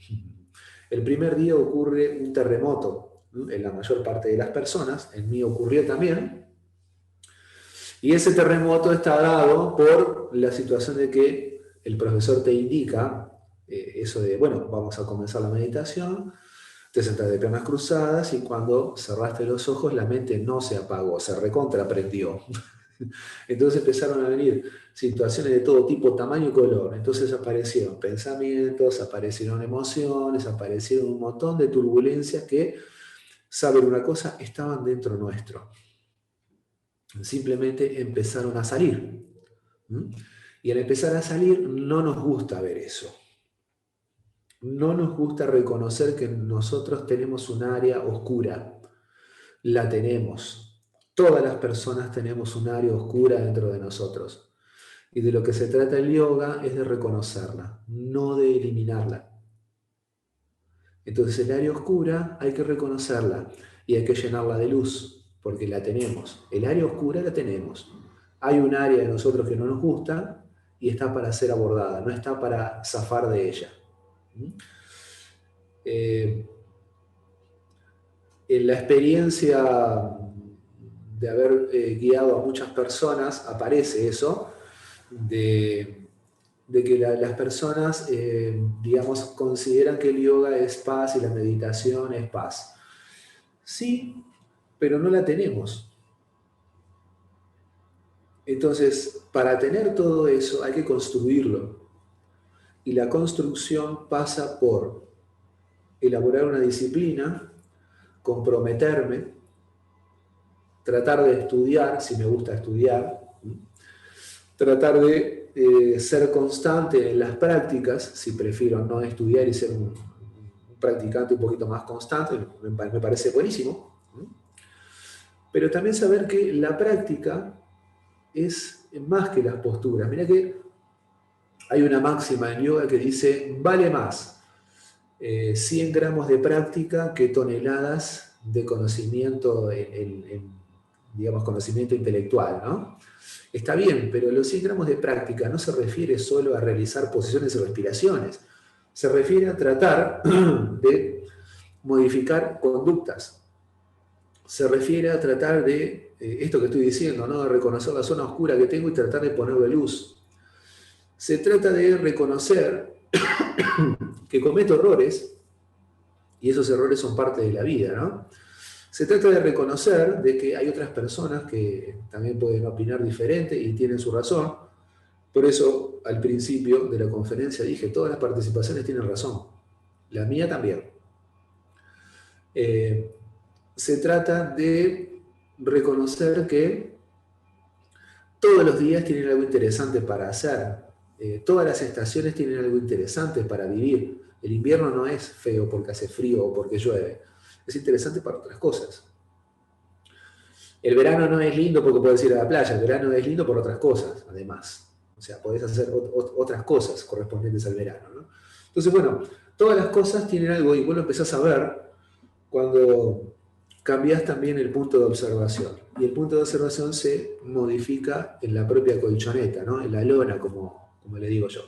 El primer día ocurre un terremoto en la mayor parte de las personas, en mí ocurrió también, y ese terremoto está dado por la situación de que el profesor te indica eso de, bueno, vamos a comenzar la meditación, te sentás de piernas cruzadas y cuando cerraste los ojos la mente no se apagó, se recontraprendió. Entonces empezaron a venir situaciones de todo tipo, tamaño y color. Entonces aparecieron pensamientos, aparecieron emociones, aparecieron un montón de turbulencias que, ¿saben una cosa? Estaban dentro nuestro. Simplemente empezaron a salir. Y al empezar a salir no nos gusta ver eso. No nos gusta reconocer que nosotros tenemos un área oscura. La tenemos. Todas las personas tenemos un área oscura dentro de nosotros. Y de lo que se trata el yoga es de reconocerla, no de eliminarla. Entonces el área oscura hay que reconocerla y hay que llenarla de luz, porque la tenemos. El área oscura la tenemos. Hay un área de nosotros que no nos gusta y está para ser abordada, no está para zafar de ella. En la experiencia de haber guiado a muchas personas, aparece eso, de que las personas, digamos, consideran que el yoga es paz y la meditación es paz. Sí, pero no la tenemos. Entonces, para tener todo eso hay que construirlo. Y la construcción pasa por elaborar una disciplina, comprometerme, tratar de estudiar, si me gusta estudiar, tratar de ser constante en las prácticas, si prefiero no estudiar y ser un practicante un poquito más constante, me parece buenísimo. Pero también saber que la práctica es más que las posturas. Mirá que hay una máxima en yoga que dice, vale más 100 gramos de práctica que toneladas de conocimiento, digamos, conocimiento intelectual, ¿no? Está bien, pero los 100 gramos de práctica no se refiere solo a realizar posiciones y respiraciones, se refiere a tratar de modificar conductas, se refiere a tratar de, esto que estoy diciendo, ¿no? De reconocer la zona oscura que tengo y tratar de ponerle luz. Se trata de reconocer que cometo errores, y esos errores son parte de la vida, ¿no? Se trata de reconocer de que hay otras personas que también pueden opinar diferente y tienen su razón. Por eso, al principio de la conferencia dije, todas las participaciones tienen razón. La mía también. Se trata de reconocer que todos los días tienen algo interesante para hacer. Todas las estaciones tienen algo interesante para vivir. El invierno no es feo porque hace frío o porque llueve. Es interesante para otras cosas. El verano no es lindo porque puedes ir a la playa. El verano es lindo por otras cosas, además. O sea, podés hacer otras cosas correspondientes al verano, ¿no? Entonces, bueno, todas las cosas tienen algo y vos lo empezás a ver cuando cambiás también el punto de observación. Y el punto de observación se modifica en la propia colchoneta, ¿no? En la lona, como le digo yo.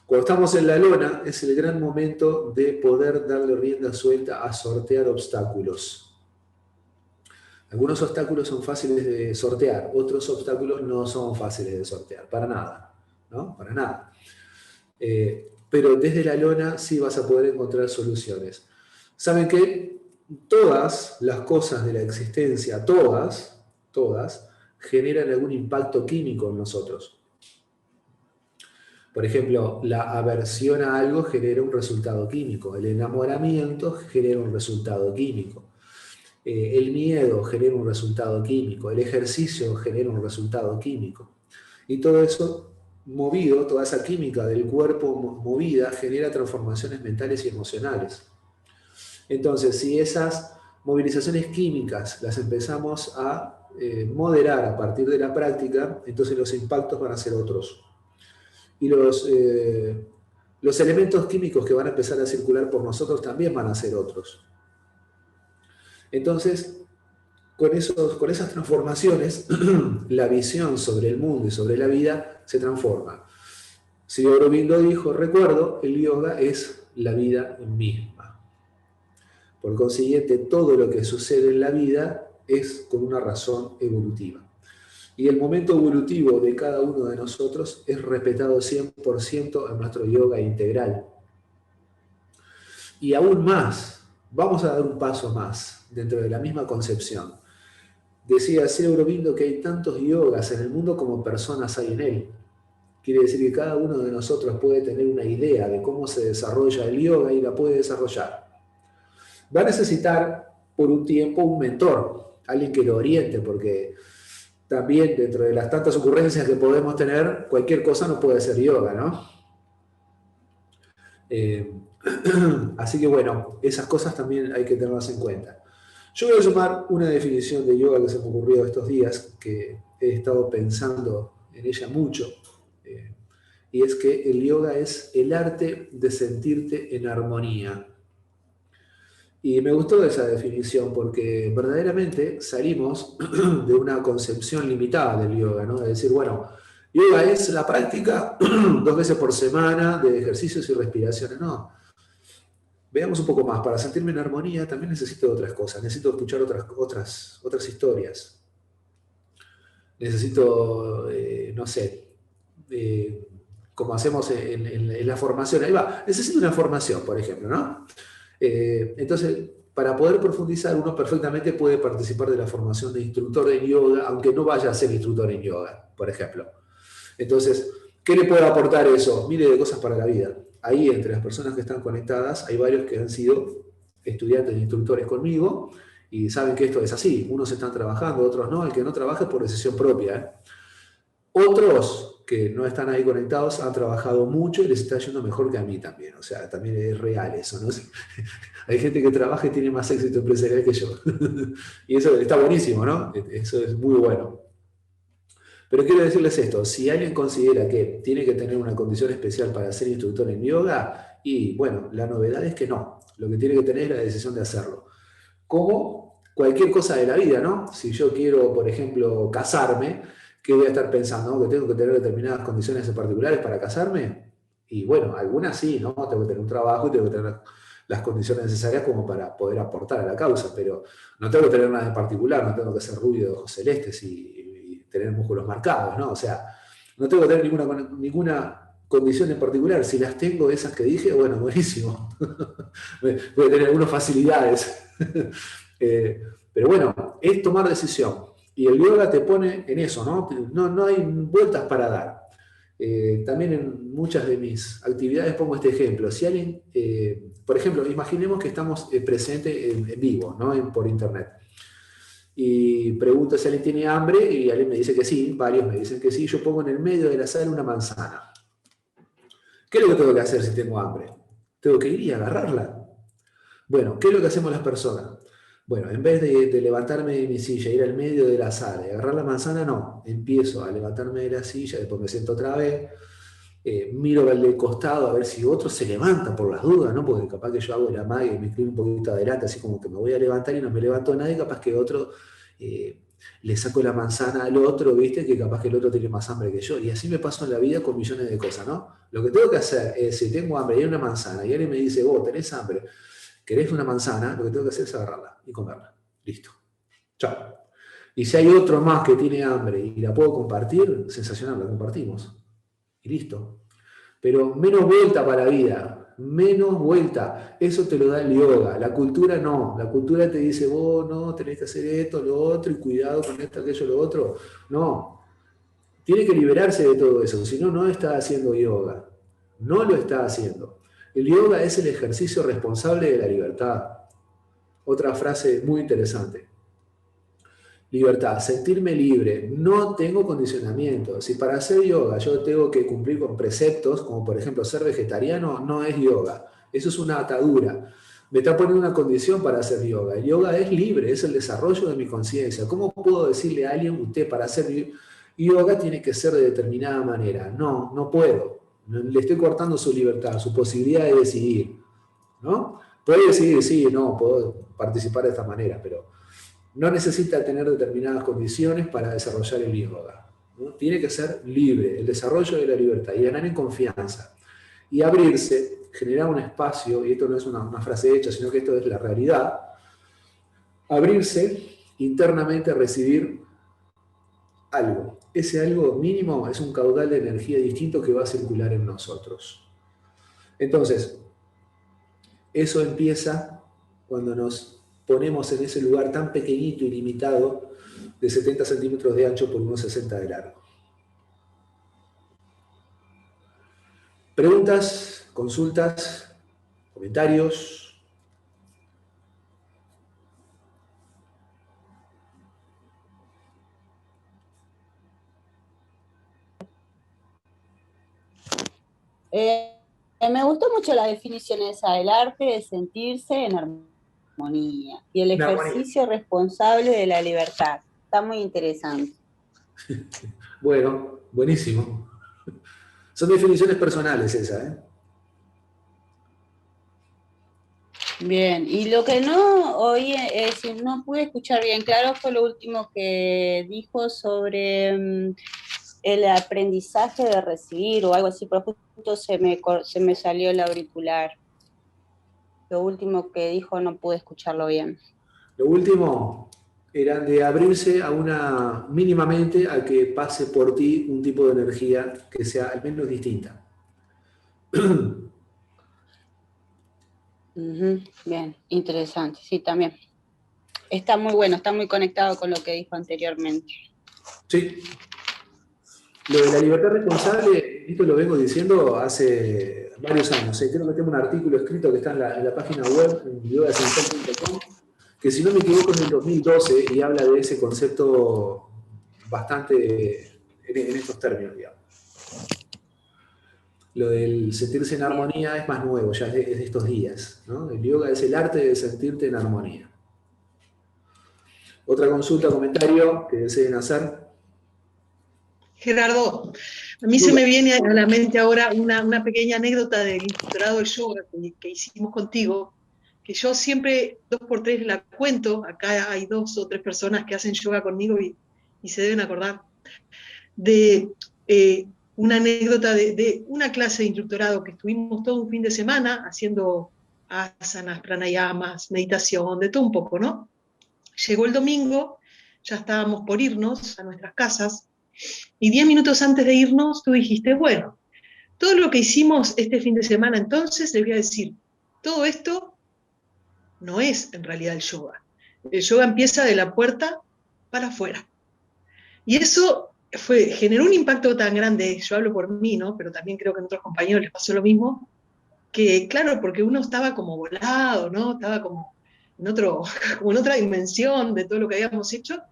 Cuando estamos en la lona, es el gran momento de poder darle rienda suelta a sortear obstáculos. Algunos obstáculos son fáciles de sortear, otros obstáculos no son fáciles de sortear, para nada, ¿no? Para nada. Pero desde la lona sí vas a poder encontrar soluciones. ¿Saben qué? Todas las cosas de la existencia, todas, generan algún impacto químico en nosotros. Por ejemplo, la aversión a algo genera un resultado químico, el enamoramiento genera un resultado químico, el miedo genera un resultado químico, el ejercicio genera un resultado químico. Y todo eso movido, toda esa química del cuerpo movida genera transformaciones mentales y emocionales. Entonces, si esas movilizaciones químicas las empezamos a moderar a partir de la práctica, entonces los impactos van a ser otros. Y los elementos químicos que van a empezar a circular por nosotros también van a ser otros. Entonces, con esas transformaciones, la visión sobre el mundo y sobre la vida se transforma. Sri Aurobindo dijo, recuerdo, el yoga es la vida misma. Por consiguiente, todo lo que sucede en la vida es con una razón evolutiva. Y el momento evolutivo de cada uno de nosotros es respetado 100% en nuestro yoga integral. Y aún más, vamos a dar un paso más dentro de la misma concepción. Decía Sri Aurobindo que hay tantos yogas en el mundo como personas hay en él. Quiere decir que cada uno de nosotros puede tener una idea de cómo se desarrolla el yoga y la puede desarrollar. Va a necesitar por un tiempo un mentor, alguien que lo oriente, porque también dentro de las tantas ocurrencias que podemos tener, cualquier cosa no puede ser yoga, ¿no? Así que bueno, esas cosas también hay que tenerlas en cuenta. Yo voy a sumar una definición de yoga que se me ocurrió estos días, que he estado pensando en ella mucho, y es que el yoga es el arte de sentirte en armonía. Y me gustó esa definición porque verdaderamente salimos de una concepción limitada del yoga, ¿no? De decir, bueno, yoga es la práctica 2 veces por semana de ejercicios y respiraciones. No. Veamos un poco más. Para sentirme en armonía también necesito otras cosas. Necesito escuchar otras historias. Necesito, no sé, como hacemos en la formación. Ahí va. Necesito una formación, por ejemplo, ¿no? Entonces, para poder profundizar, uno perfectamente puede participar de la formación de instructor en yoga, aunque no vaya a ser instructor en yoga, por ejemplo. Entonces, ¿qué le puede aportar eso? Mire de cosas para la vida. Ahí, entre las personas que están conectadas, hay varios que han sido estudiantes e instructores conmigo y saben que esto es así. Unos están trabajando, otros no. El que no trabaja es por decisión propia. Otros que no están ahí conectados han trabajado mucho y les está yendo mejor que a mí también. O sea, también es real eso, ¿no? Hay gente que trabaja y tiene más éxito empresarial que yo. Y eso está buenísimo, ¿no? Eso es muy bueno. Pero quiero decirles esto, si alguien considera que tiene que tener una condición especial para ser instructor en yoga, y bueno, la novedad es que no. Lo que tiene que tener es la decisión de hacerlo. Como cualquier cosa de la vida, ¿no? Si yo quiero, por ejemplo, casarme, ¿qué voy a estar pensando? ¿Que tengo que tener determinadas condiciones particulares para casarme? Y bueno, algunas sí, ¿no? Tengo que tener un trabajo y tengo que tener las condiciones necesarias como para poder aportar a la causa, pero no tengo que tener nada en particular, no tengo que ser rubio de ojos celestes y tener músculos marcados, ¿no? O sea, no tengo que tener ninguna condición en particular. Si las tengo, esas que dije, bueno, buenísimo. Voy a tener algunas facilidades. Pero bueno, es tomar decisión. Y el yoga te pone en eso, ¿no? No hay vueltas para dar. También en muchas de mis actividades pongo este ejemplo. Si alguien, por ejemplo, imaginemos que estamos presentes en vivo, ¿no? Por internet. Y pregunto si alguien tiene hambre y alguien me dice que sí, varios me dicen que sí. Yo pongo en el medio de la sala una manzana. ¿Qué es lo que tengo que hacer si tengo hambre? Tengo que ir y agarrarla. Bueno, ¿qué es lo que hacemos las personas? Bueno, en vez de levantarme de mi silla, ir al medio de la sala y agarrar la manzana, no. Empiezo a levantarme de la silla, después me siento otra vez, miro al costado a ver si otro se levanta por las dudas, ¿no? Porque capaz que yo hago la magia y me inclino un poquito adelante, así como que me voy a levantar y no me levanto nadie, capaz que otro le saco la manzana al otro, ¿viste? Que capaz que el otro tiene más hambre que yo. Y así me paso en la vida con millones de cosas, ¿no? Lo que tengo que hacer es, si tengo hambre y hay una manzana y alguien me dice, vos tenés hambre, ¿querés una manzana? Lo que tengo que hacer es agarrarla y comerla. Listo. Chao. Y si hay otro más que tiene hambre y la puedo compartir, sensacional, la compartimos. Y listo. Pero menos vuelta para la vida. Menos vuelta. Eso te lo da el yoga. La cultura no. La cultura te dice, vos no, tenés que hacer esto, lo otro, y cuidado con esto, aquello, lo otro. No. Tiene que liberarse de todo eso. Si no, no está haciendo yoga. No lo está haciendo. El yoga es el ejercicio responsable de la libertad. Otra frase muy interesante. Libertad, sentirme libre, no tengo condicionamiento. Si para hacer yoga yo tengo que cumplir con preceptos, como por ejemplo ser vegetariano, no es yoga. Eso es una atadura. Me está poniendo una condición para hacer yoga. El yoga es libre, es el desarrollo de mi conciencia. ¿Cómo puedo decirle a alguien, usted para hacer yoga tiene que ser de determinada manera? No, no puedo. Le estoy cortando su libertad, su posibilidad de decidir, ¿no? Puede decidir, sí, no, puedo participar de esta manera, pero no necesita tener determinadas condiciones para desarrollar el yoga, ¿no? Tiene que ser libre, el desarrollo de la libertad, y ganar en confianza. Y abrirse, generar un espacio, y esto no es una frase hecha, sino que esto es la realidad, abrirse internamente a recibir algo. Ese algo mínimo es un caudal de energía distinto que va a circular en nosotros. Entonces, eso empieza cuando nos ponemos en ese lugar tan pequeñito y limitado de 70 centímetros de ancho por unos 60 de largo. ¿Preguntas? ¿Consultas? ¿Comentarios? Me gustó mucho la definición esa, el arte de sentirse en armonía y el ejercicio responsable de la libertad. Está muy interesante. Bueno, buenísimo. Son definiciones personales esas, ¿eh? Bien, y lo que no oí, no pude escuchar bien claro fue lo último que dijo sobre el aprendizaje de recibir o algo así, pero justo se me salió el auricular. Lo último que dijo no pude escucharlo bien. Lo último era de abrirse mínimamente a que pase por ti un tipo de energía que sea al menos distinta. Bien, interesante, sí, también. Está muy bueno, está muy conectado con lo que dijo anteriormente. Sí. Lo de la libertad responsable, esto lo vengo diciendo hace varios años. Creo que tengo un artículo escrito que está en la página web, en yogaesencial.com, que si no me equivoco es del 2012 y habla de ese concepto bastante en estos términos, digamos. Lo del sentirse en armonía es más nuevo, ya es de estos días, ¿no? El yoga es el arte de sentirte en armonía. Otra consulta, comentario que deseen hacer. Gerardo, a mí se me viene a la mente ahora una pequeña anécdota del instructorado de yoga que hicimos contigo, que yo siempre 2 por 3 la cuento. Acá hay 2 o 3 personas que hacen yoga conmigo y se deben acordar de una anécdota de una clase de instructorado que estuvimos todo un fin de semana haciendo asanas, pranayamas, meditación, de todo un poco, ¿no? Llegó el domingo, ya estábamos por irnos a nuestras casas, y 10 minutos antes de irnos tú dijiste, bueno, todo lo que hicimos este fin de semana, entonces les voy a decir, todo esto no es en realidad el yoga. El yoga empieza de la puerta para afuera. Y eso generó un impacto tan grande, yo hablo por mí, ¿no? Pero también creo que a otros compañeros les pasó lo mismo, que claro, porque uno estaba como volado, ¿no? Estaba como en otra dimensión de todo lo que habíamos hecho.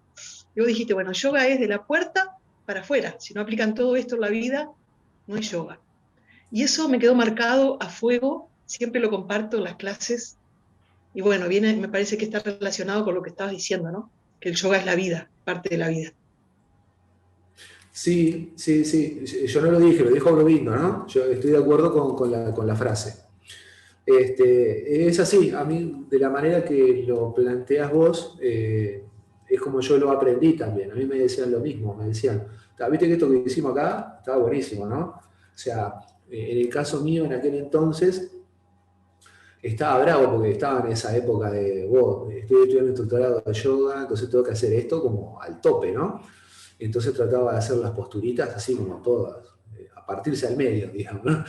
Y vos dijiste, bueno, yoga es de la puerta para afuera. Si no aplican todo esto en la vida, no es yoga. Y eso me quedó marcado a fuego, siempre lo comparto en las clases. Y bueno, me parece que está relacionado con lo que estabas diciendo, ¿no? Que el yoga es la vida, parte de la vida. Sí, sí, sí. Yo no lo dije, lo dijo Aurobindo, ¿no? Yo estoy de acuerdo con la frase. Es así, a mí, de la manera que lo planteas vos, es como yo lo aprendí también. A mí me decían lo mismo, me decían, ¿viste que esto que hicimos acá estaba buenísimo, no? O sea, en el caso mío, en aquel entonces, estaba bravo porque estaba en esa época de, estoy estudiando instructorado de yoga, entonces tengo que hacer esto como al tope, ¿no? Entonces trataba de hacer las posturitas así como todas, a partirse al medio, digamos, ¿no?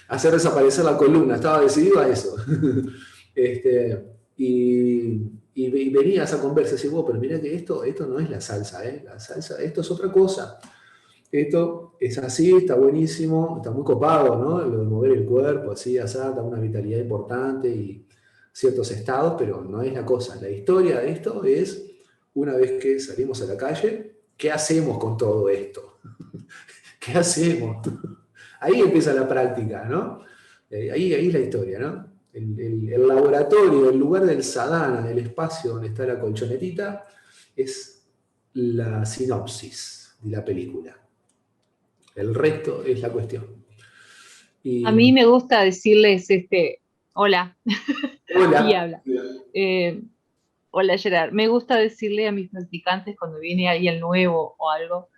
Hacer desaparecer la columna, estaba decidido a eso. Y venía esa conversa, y decía, pero mira que esto no es la salsa, ¿eh? La salsa, esto es otra cosa. Esto es así, está buenísimo, está muy copado, ¿no? Lo de mover el cuerpo, así, da una vitalidad importante y ciertos estados, pero no es la cosa. La historia de esto es, una vez que salimos a la calle, ¿qué hacemos con todo esto? ¿Qué hacemos? Ahí empieza la práctica, ¿no? Ahí es la historia, ¿no? El laboratorio, el lugar del sadhana, el espacio donde está la colchonetita, es la sinopsis de la película. El resto es la cuestión. A mí me gusta decirles, hola. Hola. Y habla. Hola Gerard. Me gusta decirle a mis practicantes cuando viene alguien nuevo o algo,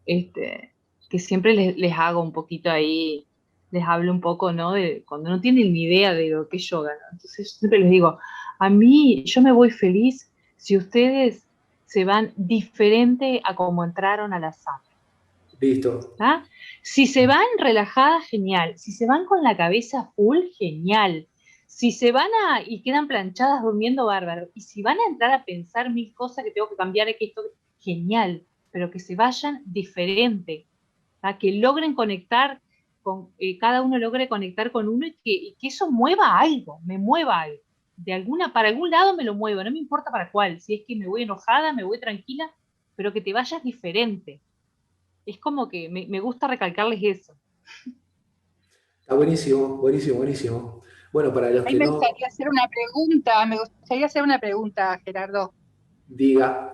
que siempre les hago un poquito ahí, les hablo un poco, ¿no? De cuando no tienen ni idea de lo que es yoga, ¿no? Entonces siempre les digo, yo me voy feliz si ustedes se van diferente a como entraron a la sala. Listo. ¿Ah? Si se van relajadas, genial. Si se van con la cabeza full, genial. Si se van y quedan planchadas durmiendo, bárbaro. Y si van a entrar a pensar 1000 cosas que tengo que cambiar, que esto, genial. Pero que se vayan diferente. ¿Ah? Que logren conectar, cada uno logre conectar con uno y que eso mueva algo, me mueva algo. Para algún lado me lo muevo, no me importa para cuál. Si es que me voy enojada, me voy tranquila, pero que te vayas diferente. Es como que me gusta recalcarles eso. Está buenísimo, buenísimo, buenísimo. Bueno, para los que me no... gustaría hacer una pregunta, Gerardo. Diga.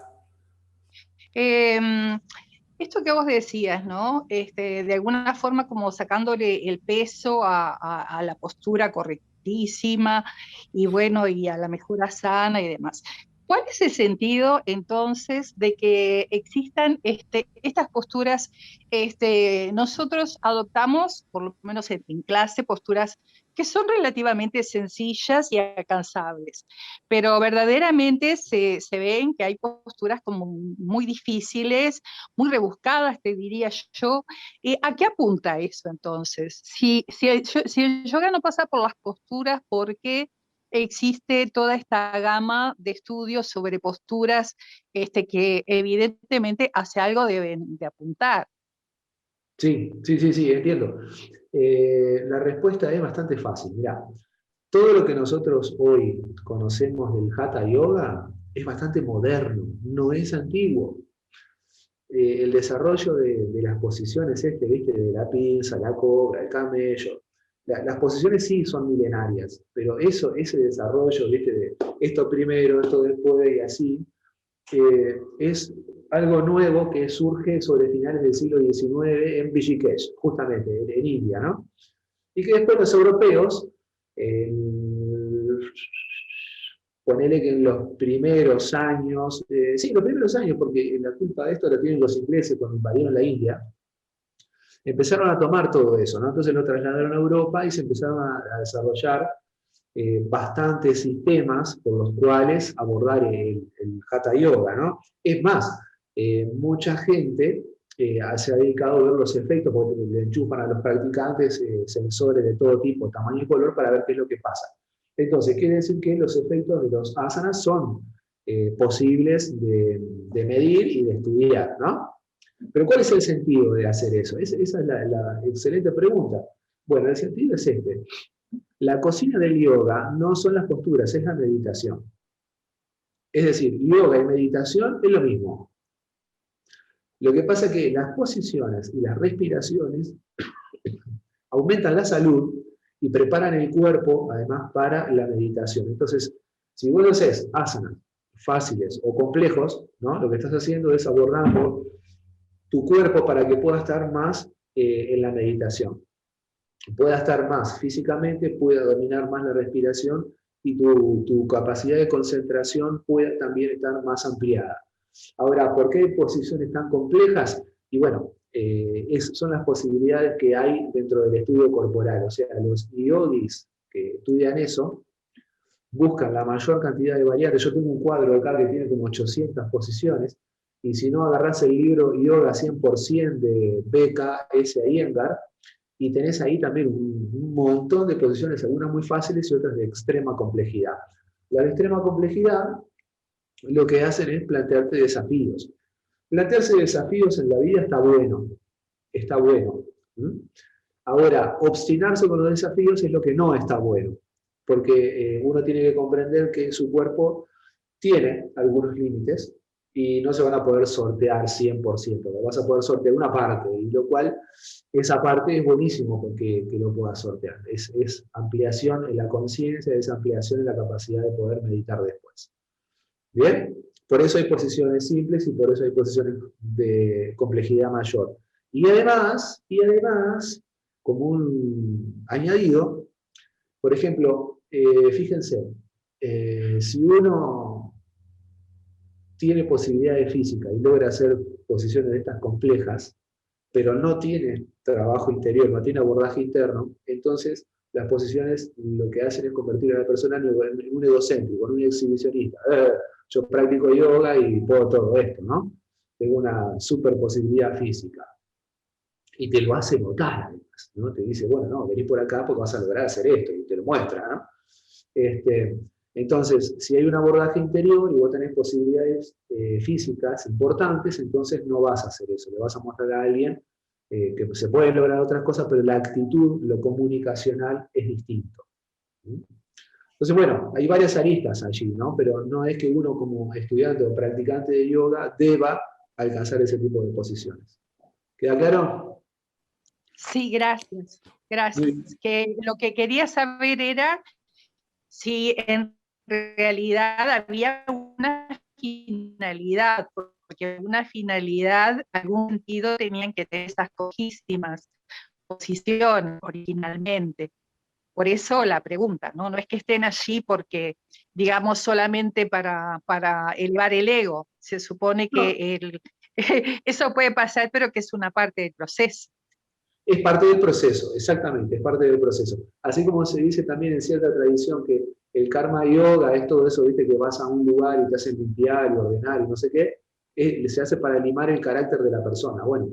Esto que vos decías, ¿no? De alguna forma como sacándole el peso a la postura correctísima y bueno, y a la mejora sana y demás. ¿Cuál es el sentido entonces de que existan estas posturas? Nosotros adoptamos, por lo menos en clase, posturas que son relativamente sencillas y alcanzables, pero verdaderamente se ven que hay posturas como muy difíciles, muy rebuscadas, te diría yo. ¿A qué apunta eso entonces? Si el yoga no pasa por las posturas, ¿por qué existe toda esta gama de estudios sobre posturas que evidentemente hacia algo deben de apuntar? Sí, entiendo. La respuesta es bastante fácil. Mirá, todo lo que nosotros hoy conocemos del Hatha Yoga es bastante moderno, no es antiguo. el desarrollo de las posiciones, ¿viste? De la pinza, la cobra, el camello. Las posiciones sí son milenarias, pero ese desarrollo, ¿viste? De esto primero, esto después y así, es algo nuevo que surge sobre finales del siglo XIX en Rishikesh, justamente, en India, ¿no? Y que después los europeos, ponele que en los primeros años, sí, los primeros años, porque la culpa de esto la tienen los ingleses cuando invadieron la India, empezaron a tomar todo eso, ¿no? Entonces lo trasladaron a Europa y se empezaron a desarrollar bastantes sistemas por los cuales abordar el Hatha Yoga, ¿no? Es más, mucha gente se ha dedicado a ver los efectos, porque le enchufan a los practicantes sensores de todo tipo, tamaño y color para ver qué es lo que pasa. Entonces, quiere decir que los efectos de los asanas son posibles de medir y de estudiar, ¿no? Pero ¿cuál es el sentido de hacer eso? Esa es la excelente pregunta. Bueno, el sentido es este. La cocina del yoga no son las posturas, es la meditación. Es decir, yoga y meditación es lo mismo. Lo que pasa es que las posiciones y las respiraciones aumentan la salud y preparan el cuerpo, además, para la meditación. Entonces, si vos haces asanas fáciles o complejos, ¿no? Lo que estás haciendo es abordando tu cuerpo para que pueda estar más en la meditación. Pueda estar más físicamente, pueda dominar más la respiración y tu capacidad de concentración pueda también estar más ampliada. Ahora, ¿por qué hay posiciones tan complejas? Y bueno, son las posibilidades que hay dentro del estudio corporal. O sea, los yogis que estudian eso buscan la mayor cantidad de variantes. Yo tengo un cuadro acá que tiene como 800 posiciones, y si no, agarrás el libro Yoga 100% de B.K.S. Iyengar, y tenés ahí también un montón de posiciones, algunas muy fáciles y otras de extrema complejidad. La de extrema complejidad lo que hacen es plantearte desafíos. Plantearse desafíos en la vida está bueno, está bueno. Ahora, obstinarse con los desafíos es lo que no está bueno, porque uno tiene que comprender que su cuerpo tiene algunos límites y no se van a poder sortear 100%, lo vas a poder sortear una parte, y lo cual, esa parte es buenísimo porque que lo puedas sortear. Es ampliación en la conciencia, es ampliación en la capacidad de poder meditar después. ¿Bien? Por eso hay posiciones simples y por eso hay posiciones de complejidad mayor. Y además, como un añadido, por ejemplo, fíjense, si uno tiene posibilidades físicas y logra hacer posiciones de estas complejas, pero no tiene trabajo interior, no tiene abordaje interno, entonces las posiciones lo que hacen es convertir a la persona en un egocéntrico, en un exhibicionista. Yo practico yoga y puedo todo esto, ¿no? Tengo una super posibilidad física. Y te lo hace notar, además, ¿no? Te dice, bueno, no, vení por acá porque vas a lograr hacer esto, y te lo muestra, ¿no? Entonces, si hay un abordaje interior y vos tenés posibilidades físicas importantes, entonces no vas a hacer eso, le vas a mostrar a alguien que se pueden lograr otras cosas, pero la actitud, lo comunicacional es distinto. Entonces, bueno, hay varias aristas allí, ¿no? Pero no es que uno como estudiante o practicante de yoga deba alcanzar ese tipo de posiciones. ¿Queda claro? Sí, gracias. Gracias. Que lo que quería saber era si en realidad había una finalidad, porque una finalidad, algún sentido tenían que tener esas cojísimas posiciones originalmente. Por eso la pregunta, ¿no? No es que estén allí porque, digamos, solamente para elevar el ego. Se supone que eso puede pasar, pero que es una parte del proceso. Es parte del proceso, exactamente, es parte del proceso. Así como se dice también en cierta tradición que el karma yoga es todo eso, viste, que vas a un lugar y te hacen limpiar y ordenar y no sé qué, se hace para limar el carácter de la persona. Bueno,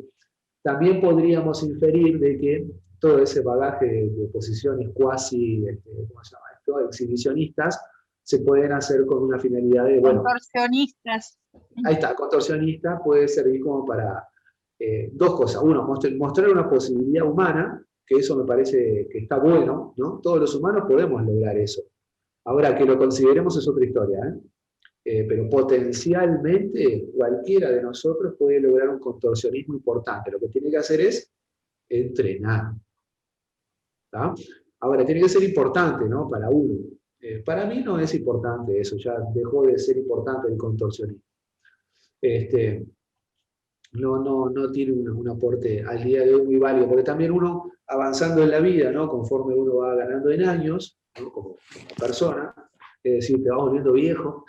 también podríamos inferir de que todo ese bagaje de posiciones cuasi, ¿cómo se llama esto?, exhibicionistas, se pueden hacer con una finalidad de, bueno... Contorsionistas. Ahí está, contorsionista puede servir como para dos cosas. Uno, mostrar una posibilidad humana, que eso me parece que está bueno, ¿no? Todos los humanos podemos lograr eso. Ahora, que lo consideremos es otra historia, ¿eh? pero potencialmente cualquiera de nosotros puede lograr un contorsionismo importante. Lo que tiene que hacer es entrenar. ¿Tá? Ahora, tiene que ser importante, ¿no? Para uno. Para mí no es importante eso, ya dejó de ser importante el contorsionismo. No tiene un aporte al día de hoy muy válido, porque también uno, avanzando en la vida, ¿no? Conforme uno va ganando en años, ¿no? como persona, es decir, te vas volviendo viejo,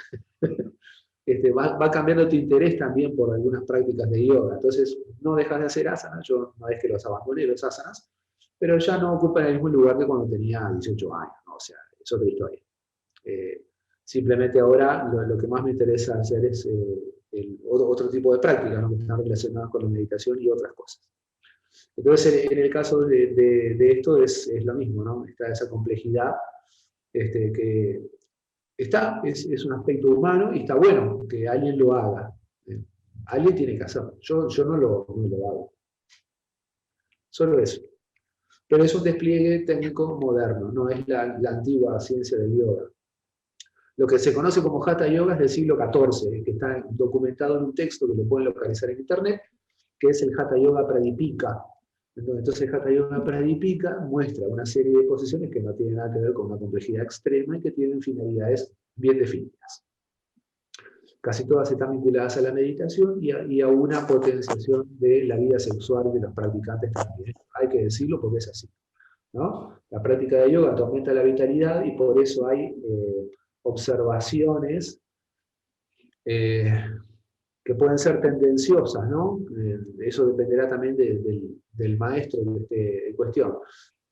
va cambiando tu interés también por algunas prácticas de yoga. Entonces, no dejas de hacer asanas, yo no es que los abandoné los asanas, pero ya no ocupan el mismo lugar que cuando tenía 18 años, ¿no? O sea, es otra historia. Simplemente ahora lo que más me interesa hacer es otro tipo de prácticas, ¿no? Que están relacionadas con la meditación y otras cosas. Entonces, en el caso de esto es lo mismo, ¿no? Está esa complejidad que es un aspecto humano y está bueno que alguien lo haga. Alguien tiene que hacerlo. Yo no lo hago. Solo eso. Pero es un despliegue técnico moderno, no es la antigua ciencia del yoga. Lo que se conoce como Hatha Yoga es del siglo XIV, que está documentado en un texto que lo pueden localizar en internet, que es el Hatha Yoga Pradipika. Entonces el Hatha Yoga Pradipika muestra una serie de posiciones que no tienen nada que ver con una complejidad extrema y que tienen finalidades bien definidas. Casi todas están vinculadas a la meditación y a una potenciación de la vida sexual de los practicantes también. Hay que decirlo porque es así, ¿no? La práctica de yoga te aumenta la vitalidad y por eso hay observaciones que pueden ser tendenciosas, ¿no? Eso dependerá también del maestro en cuestión.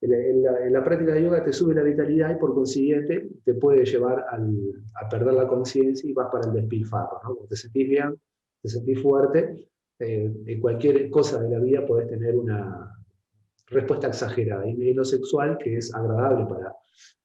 En la práctica de yoga te sube la vitalidad y por consiguiente te puede llevar a perder la conciencia y vas para el despilfarro, ¿no? Cuando te sentís bien, te sentís fuerte, en cualquier cosa de la vida podés tener una respuesta exagerada. Y en lo sexual, que es agradable para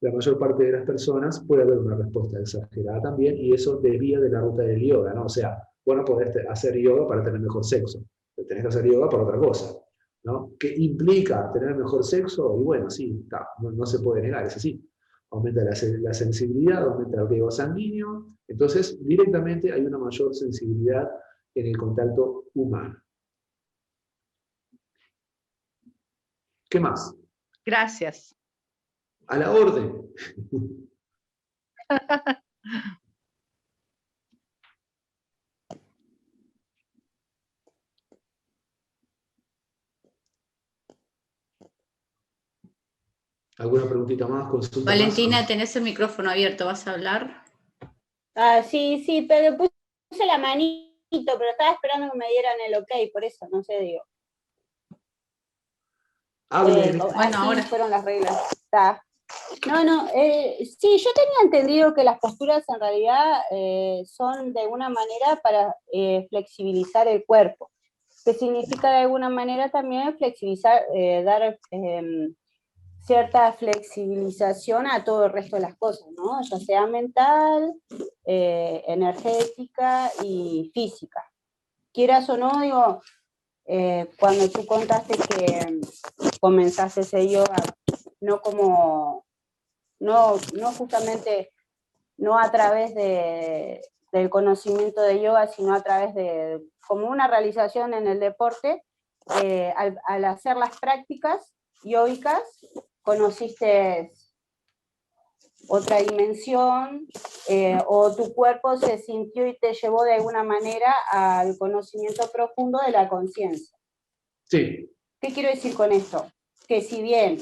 la mayor parte de las personas, puede haber una respuesta exagerada también, y eso desvía de la ruta del yoga, ¿no? O sea, vos no podés hacer yoga para tener mejor sexo, tenés que hacer yoga para otra cosa, ¿no? ¿Qué implica tener mejor sexo? Y bueno, sí, no se puede negar, es así. Aumenta la sensibilidad, aumenta el riego sanguíneo, entonces directamente hay una mayor sensibilidad en el contacto humano. ¿Qué más? Gracias. A la orden. ¿Alguna preguntita más? Consulta Valentina, más? tenés el micrófono abierto, ¿vas a hablar? Sí, pero puse la manito, pero estaba esperando que me dieran el ok, por eso, no sé, digo. Hable. Bueno, ahora. Fueron las reglas. Está. Sí, yo tenía entendido que las posturas en realidad son de alguna manera para flexibilizar el cuerpo, que significa de alguna manera también flexibilizar, dar cierta flexibilización a todo el resto de las cosas, ¿no? Ya sea mental, energética y física. Quieras o no, digo, cuando tú contaste que comenzaste ese yoga, no justamente, no a través del conocimiento de yoga, sino a través de, como una realización en el deporte, al hacer las prácticas yógicas, conociste otra dimensión, o tu cuerpo se sintió y te llevó de alguna manera al conocimiento profundo de la conciencia. Sí. ¿Qué quiero decir con esto? Que si bien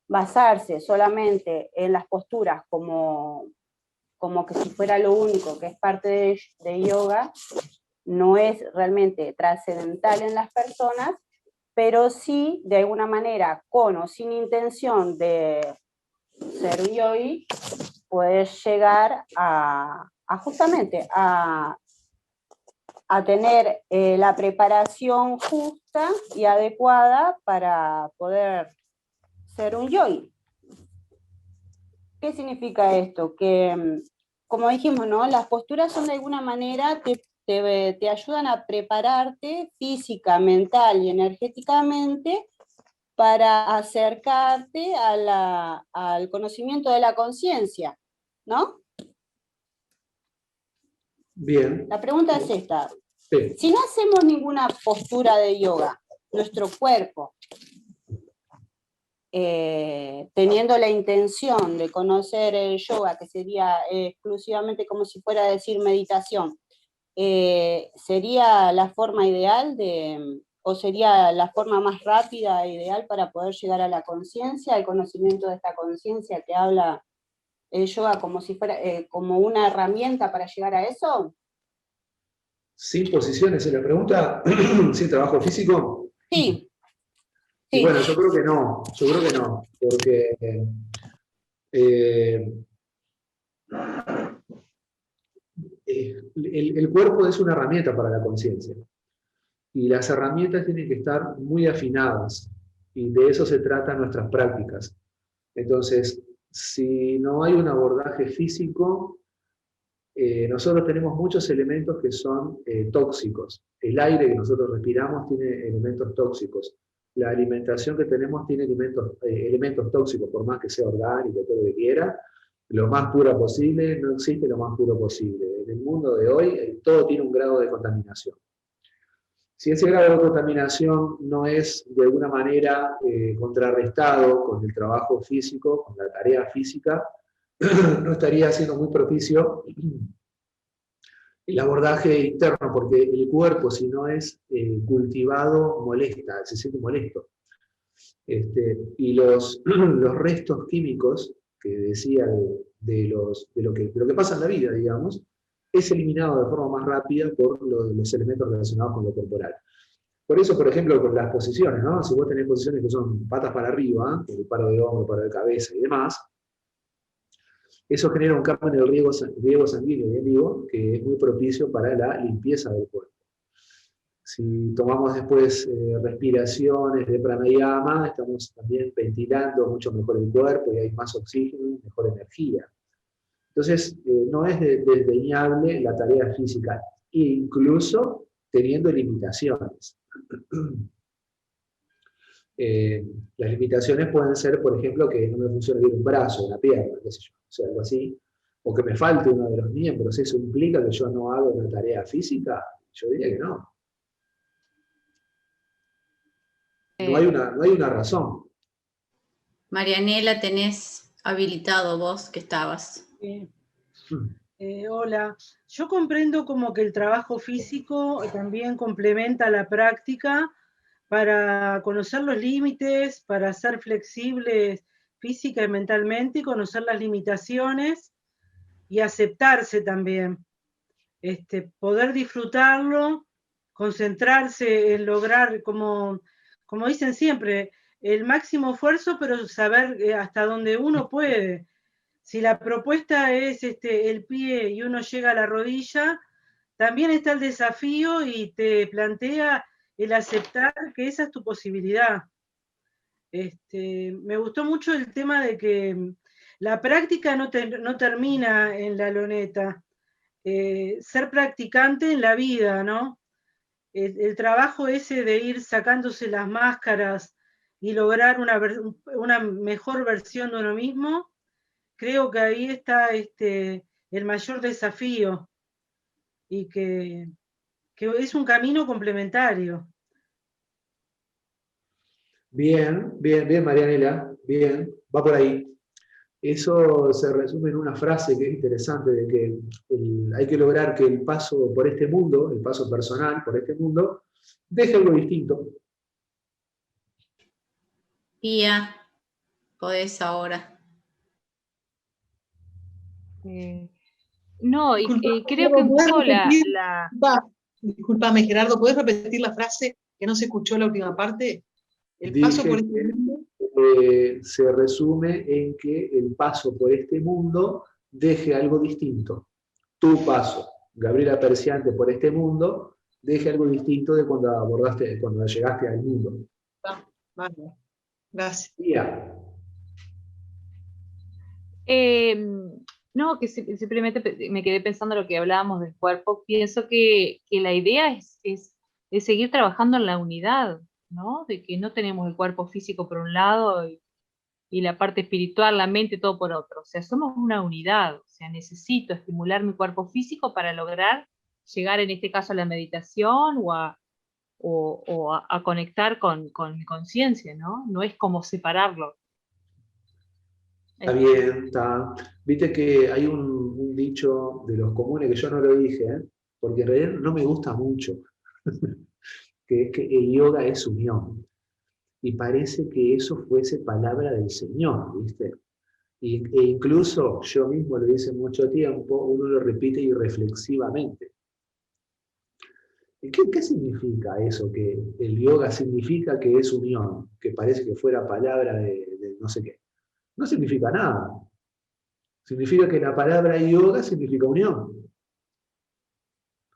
basarse solamente en las posturas como que si fuera lo único que es parte de yoga, no es realmente trascendental en las personas, pero sí, de alguna manera, con o sin intención de ser yogi, puedes llegar justamente a tener la preparación justa y adecuada para poder ser un yogi. ¿Qué significa esto? Que, como dijimos, ¿no? Las posturas son de alguna manera, te ayudan a prepararte física, mental y energéticamente para acercarte al conocimiento de la conciencia, ¿no? Bien. La pregunta es esta. Sí. Si no hacemos ninguna postura de yoga, nuestro cuerpo, teniendo la intención de conocer el yoga, que sería exclusivamente como si fuera a decir meditación, ¿sería la forma ideal o sería la forma más rápida e ideal para poder llegar a la conciencia, el conocimiento de esta conciencia que habla el yoga como si fuera como una herramienta para llegar a eso? Sin posiciones en la pregunta, sin trabajo físico. Sí. Y bueno, yo creo que no, porque el cuerpo es una herramienta para la conciencia. Y las herramientas tienen que estar muy afinadas. Y de eso se tratan nuestras prácticas. Entonces, si no hay un abordaje físico, nosotros tenemos muchos elementos que son tóxicos. El aire que nosotros respiramos tiene elementos tóxicos. La alimentación que tenemos tiene elementos tóxicos, por más que sea orgánica, todo lo que quiera, lo más pura posible, no existe lo más puro posible. En el mundo de hoy, todo tiene un grado de contaminación. Si ese grado de contaminación no es de alguna manera contrarrestado con el trabajo físico, con la tarea física, no estaría siendo muy propicio el abordaje interno, porque el cuerpo, si no es cultivado, molesta, se siente molesto. Y los restos químicos, que decía de lo que pasa en la vida, digamos, es eliminado de forma más rápida por los elementos relacionados con lo corporal. Por eso, por ejemplo, con las posiciones, ¿no? Si vos tenés posiciones que son patas para arriba, el paro de hombro, paro de cabeza y demás, eso genera un cambio en el riego sanguíneo bien vivo, que es muy propicio para la limpieza del cuerpo. Si tomamos después respiraciones de pranayama, estamos también ventilando mucho mejor el cuerpo y hay más oxígeno y mejor energía. Entonces, no es desdeñable la tarea física, incluso teniendo limitaciones. Las limitaciones pueden ser, por ejemplo, que no me funcione bien un brazo, una pierna, qué sé yo, o sea, algo así, o que me falte uno de los miembros. ¿Eso implica que yo no hago una tarea física? Yo diría que no. No hay una razón. Marianela, tenés habilitado vos que estabas. Hola, yo comprendo como que el trabajo físico también complementa la práctica para conocer los límites, para ser flexibles física y mentalmente y conocer las limitaciones y aceptarse también. Poder disfrutarlo, concentrarse en lograr, como dicen siempre, el máximo esfuerzo, pero saber hasta dónde uno puede. Si la propuesta es el pie y uno llega a la rodilla, también está el desafío y te plantea el aceptar que esa es tu posibilidad. Me gustó mucho el tema de que la práctica no termina en la loneta. Ser practicante en la vida, ¿no? El trabajo ese de ir sacándose las máscaras y lograr una mejor versión de uno mismo, creo que ahí está el mayor desafío y que es un camino complementario. Bien, Marianela, bien, va por ahí. Eso se resume en una frase que es interesante, de que hay que lograr que el paso por este mundo, el paso personal por este mundo, deje algo distinto. Pía, podés ahora. No, y creo que un poco Disculpame, Gerardo, ¿puedes repetir la frase que no se escuchó la última parte? El paso por este mundo. Se resume en que el paso por este mundo deje algo distinto. Tu paso, Gabriela Perciante, por este mundo, deje algo distinto de cuando llegaste al mundo. Vale. Gracias. No, que simplemente me quedé pensando en lo que hablábamos del cuerpo. Pienso que la idea es seguir trabajando en la unidad, ¿no? De que no tenemos el cuerpo físico por un lado y la parte espiritual, la mente, todo por otro. O sea, somos una unidad. O sea, necesito estimular mi cuerpo físico para lograr llegar, en este caso, a la meditación o a conectar con mi conciencia, ¿no? No es como separarlo. Está bien, está. Viste que hay un dicho de los comunes que yo no lo dije, porque en realidad no me gusta mucho, que es que el yoga es unión. Y parece que eso fuese palabra del Señor, ¿viste? E incluso yo mismo lo hice mucho tiempo, uno lo repite irreflexivamente. ¿Qué significa eso? Que el yoga significa que es unión, que parece que fuera palabra de no sé qué. No significa nada. Significa que la palabra yoga significa unión.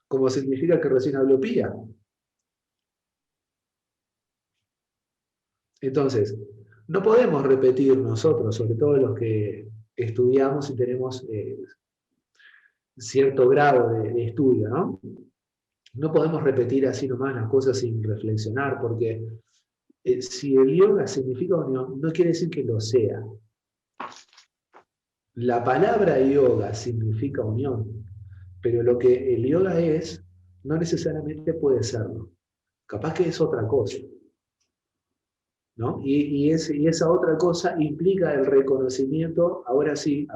Como significa que recién habló Pía. Entonces, no podemos repetir nosotros, sobre todo los que estudiamos y tenemos cierto grado de estudio, ¿no? No podemos repetir así nomás las cosas sin reflexionar, porque si el yoga significa unión, no quiere decir que lo sea. La palabra yoga significa unión, pero lo que el yoga es, no necesariamente puede serlo. Capaz que es otra cosa, ¿no? Y esa otra cosa implica el reconocimiento, ahora sí,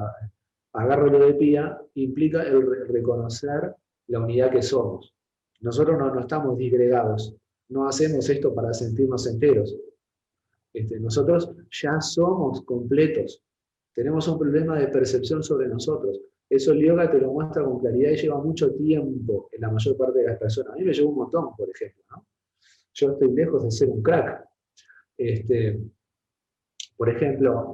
agarro lo de Pía, implica el reconocer la unidad que somos. Nosotros no estamos disgregados, no hacemos esto para sentirnos enteros. Nosotros ya somos completos. Tenemos un problema de percepción sobre nosotros. Eso el yoga te lo muestra con claridad y lleva mucho tiempo en la mayor parte de las personas. A mí me llevó un montón, por ejemplo, ¿no? Yo estoy lejos de ser un crack. Por ejemplo,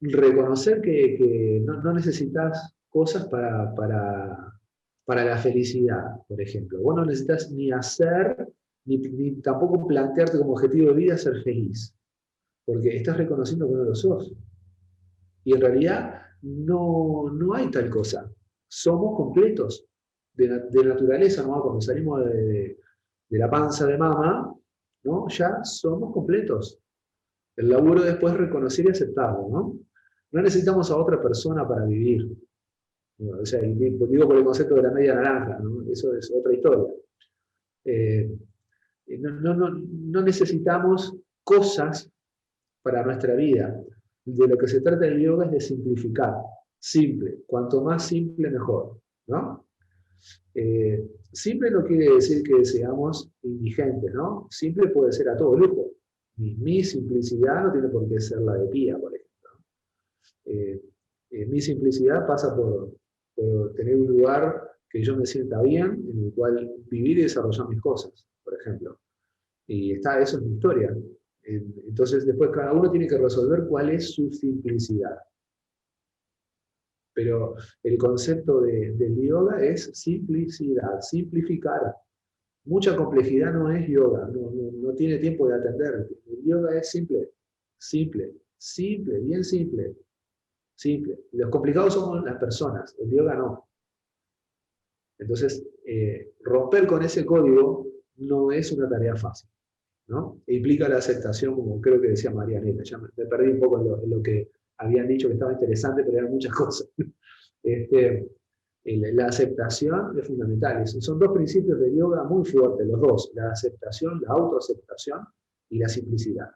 reconocer que no necesitas cosas para la felicidad, por ejemplo. Vos no necesitas ni hacer, ni tampoco plantearte como objetivo de vida ser feliz. Porque estás reconociendo que no lo sos. Y en realidad no hay tal cosa. Somos completos de naturaleza, ¿no? Cuando salimos de la panza de mamá, ¿no? Ya somos completos. El laburo después es reconocer y aceptarlo, ¿no? No necesitamos a otra persona para vivir. O sea, digo por el concepto de la media naranja, ¿no? Eso es otra historia. No necesitamos cosas para nuestra vida. De lo que se trata el yoga es de simplificar. Simple. Cuanto más simple, mejor, ¿no? Simple no quiere decir que seamos indigentes, ¿no? Simple puede ser a todo lujo. Mi simplicidad no tiene por qué ser la de Pía, por ejemplo. Mi simplicidad pasa por tener un lugar que yo me sienta bien, en el cual vivir y desarrollar mis cosas, por ejemplo. Y eso es mi historia. Entonces después cada uno tiene que resolver cuál es su simplicidad. Pero el concepto del yoga es simplicidad, simplificar. Mucha complejidad no es yoga, no tiene tiempo de atender. El yoga es simple, bien simple. Simple. Los complicados somos las personas, el yoga no. Entonces, romper con ese código no es una tarea fácil, ¿no? E implica la aceptación, como creo que decía Marianela. Ya me perdí un poco en lo que habían dicho, que estaba interesante, pero eran muchas cosas. La aceptación es fundamental. Son dos principios de yoga muy fuertes, los dos. La aceptación, la autoaceptación y la simplicidad.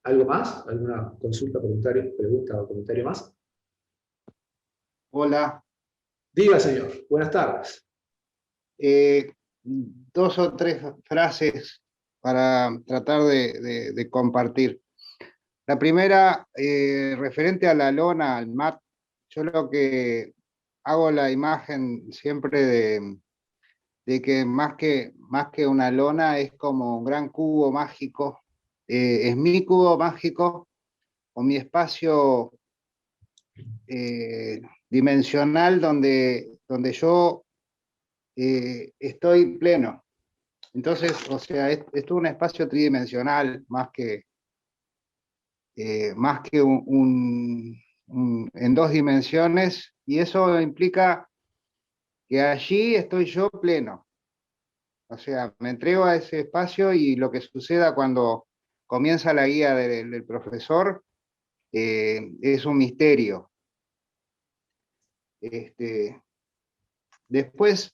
¿Algo más? ¿Alguna consulta, pregunta o comentario más? Hola. Diga, señor. Buenas tardes. 2 o 3 frases para tratar de compartir. La primera, referente a la lona, al mat, yo lo que hago la imagen siempre de que más que una lona es como un gran cubo mágico. Es mi cubo mágico o mi espacio dimensional donde yo estoy pleno. Entonces, o sea, esto es un espacio tridimensional más que en 2 dimensiones, y eso implica que allí estoy yo pleno. O sea, me entrego a ese espacio y lo que suceda cuando comienza la guía del profesor, es un misterio. Después,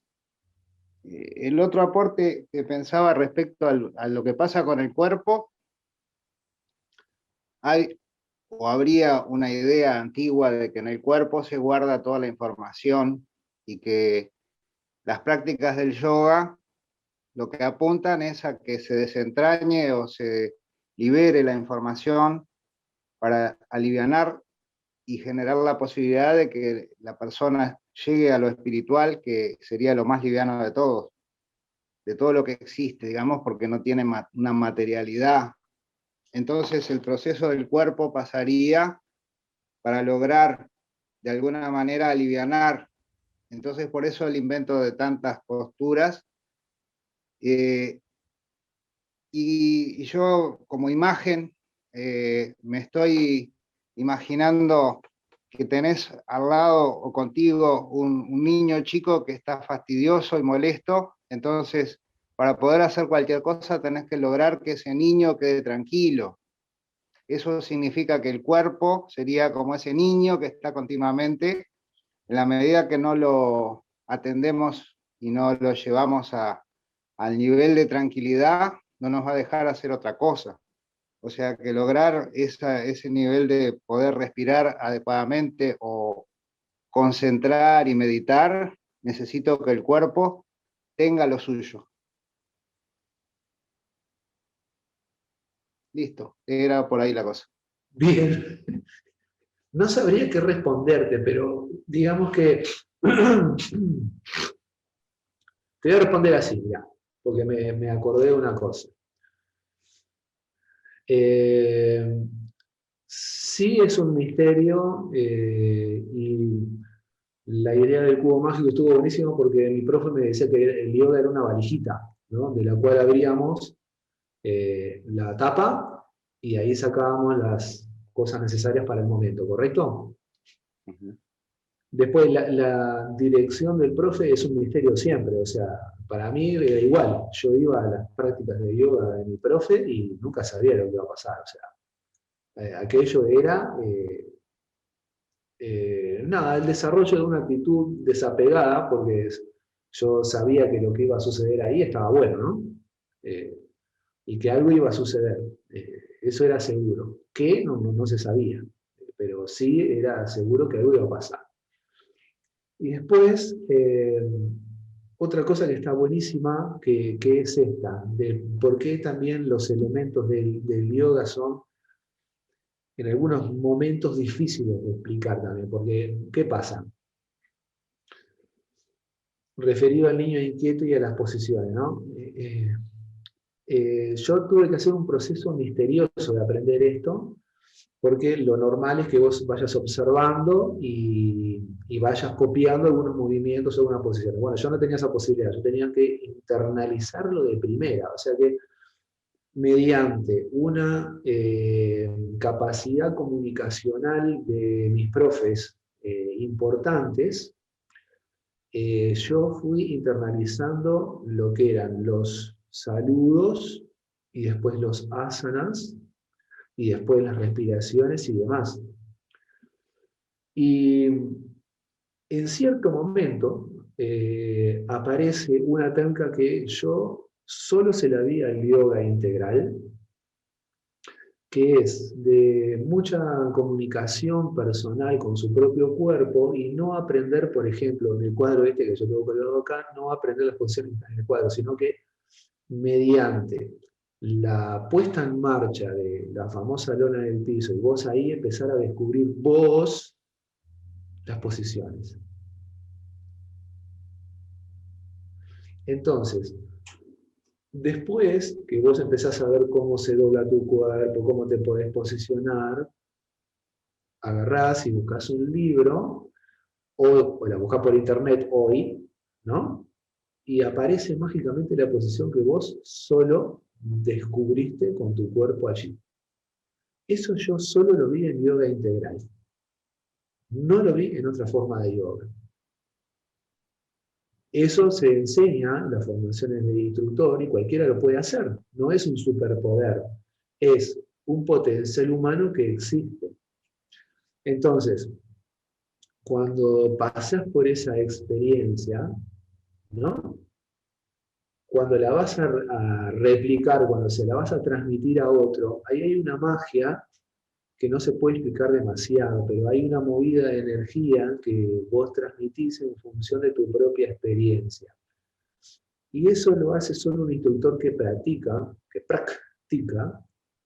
el otro aporte que pensaba respecto a lo que pasa con el cuerpo, habría una idea antigua de que en el cuerpo se guarda toda la información y que las prácticas del yoga lo que apuntan es a que se desentrañe o se libere la información para alivianar y generar la posibilidad de que la persona llegue a lo espiritual, que sería lo más liviano de todos, de todo lo que existe, digamos, porque no tiene una materialidad. Entonces el proceso del cuerpo pasaría para lograr de alguna manera alivianar. Entonces por eso el invento de tantas posturas. Y yo como imagen me estoy imaginando que tenés al lado o contigo un niño chico que está fastidioso y molesto, entonces para poder hacer cualquier cosa tenés que lograr que ese niño quede tranquilo. Eso significa que el cuerpo sería como ese niño que está continuamente, en la medida que no lo atendemos y no lo llevamos al nivel de tranquilidad, no nos va a dejar hacer otra cosa. O sea que lograr ese nivel de poder respirar adecuadamente o concentrar y meditar, necesito que el cuerpo tenga lo suyo. Listo, era por ahí la cosa. Bien. No sabría qué responderte, pero digamos que te voy a responder así, mirá, porque me acordé de una cosa. Sí es un misterio y la idea del cubo mágico estuvo buenísimo porque mi profe me decía que el yoga era una valijita, ¿no? De la cual abríamos la tapa y ahí sacábamos las cosas necesarias para el momento, ¿correcto? Uh-huh. Después la dirección del profe es un misterio siempre, o sea, para mí era igual, yo iba a las prácticas de yoga de mi profe y nunca sabía lo que iba a pasar, o sea, aquello era, nada, el desarrollo de una actitud desapegada, porque yo sabía que lo que iba a suceder ahí estaba bueno, ¿no? Y que algo iba a suceder, eso era seguro, que no se sabía, pero sí era seguro que algo iba a pasar. Y después, otra cosa que está buenísima, que es esta, de por qué también los elementos del yoga son en algunos momentos difíciles de explicar también, porque ¿qué pasa? Referido al niño inquieto y a las posiciones, ¿no? Yo tuve que hacer un proceso misterioso de aprender esto, porque lo normal es que vos vayas observando y vayas copiando algunos movimientos o algunas posiciones. Bueno, yo no tenía esa posibilidad, yo tenía que internalizarlo de primera, o sea que mediante una capacidad comunicacional de mis profes importantes, yo fui internalizando lo que eran los saludos y después los asanas, y después las respiraciones y demás. Y en cierto momento aparece una técnica que yo solo se la vi al yoga integral, que es de mucha comunicación personal con su propio cuerpo y no aprender, por ejemplo, en el cuadro este que yo tengo colgado acá, no aprender las posiciones en el cuadro, sino que mediante la puesta en marcha de la famosa lona del piso y vos ahí empezar a descubrir vos las posiciones. Entonces, después que vos empezás a ver cómo se dobla tu cuerpo, cómo te podés posicionar, agarrás y buscás un libro, o la buscás por internet hoy, ¿no? Y aparece mágicamente la posición que vos solo descubriste con tu cuerpo allí. Eso yo solo lo vi en yoga integral. No lo vi en otra forma de yoga. Eso se enseña en las formaciones de instructor y cualquiera lo puede hacer. No es un superpoder. es un potencial humano que existe. Entonces, cuando pasas por esa experiencia, ¿no? Cuando la vas a replicar, cuando se la vas a transmitir a otro, ahí hay una magia que no se puede explicar demasiado, pero hay una movida de energía que vos transmitís en función de tu propia experiencia. Y eso lo hace solo un instructor que practica,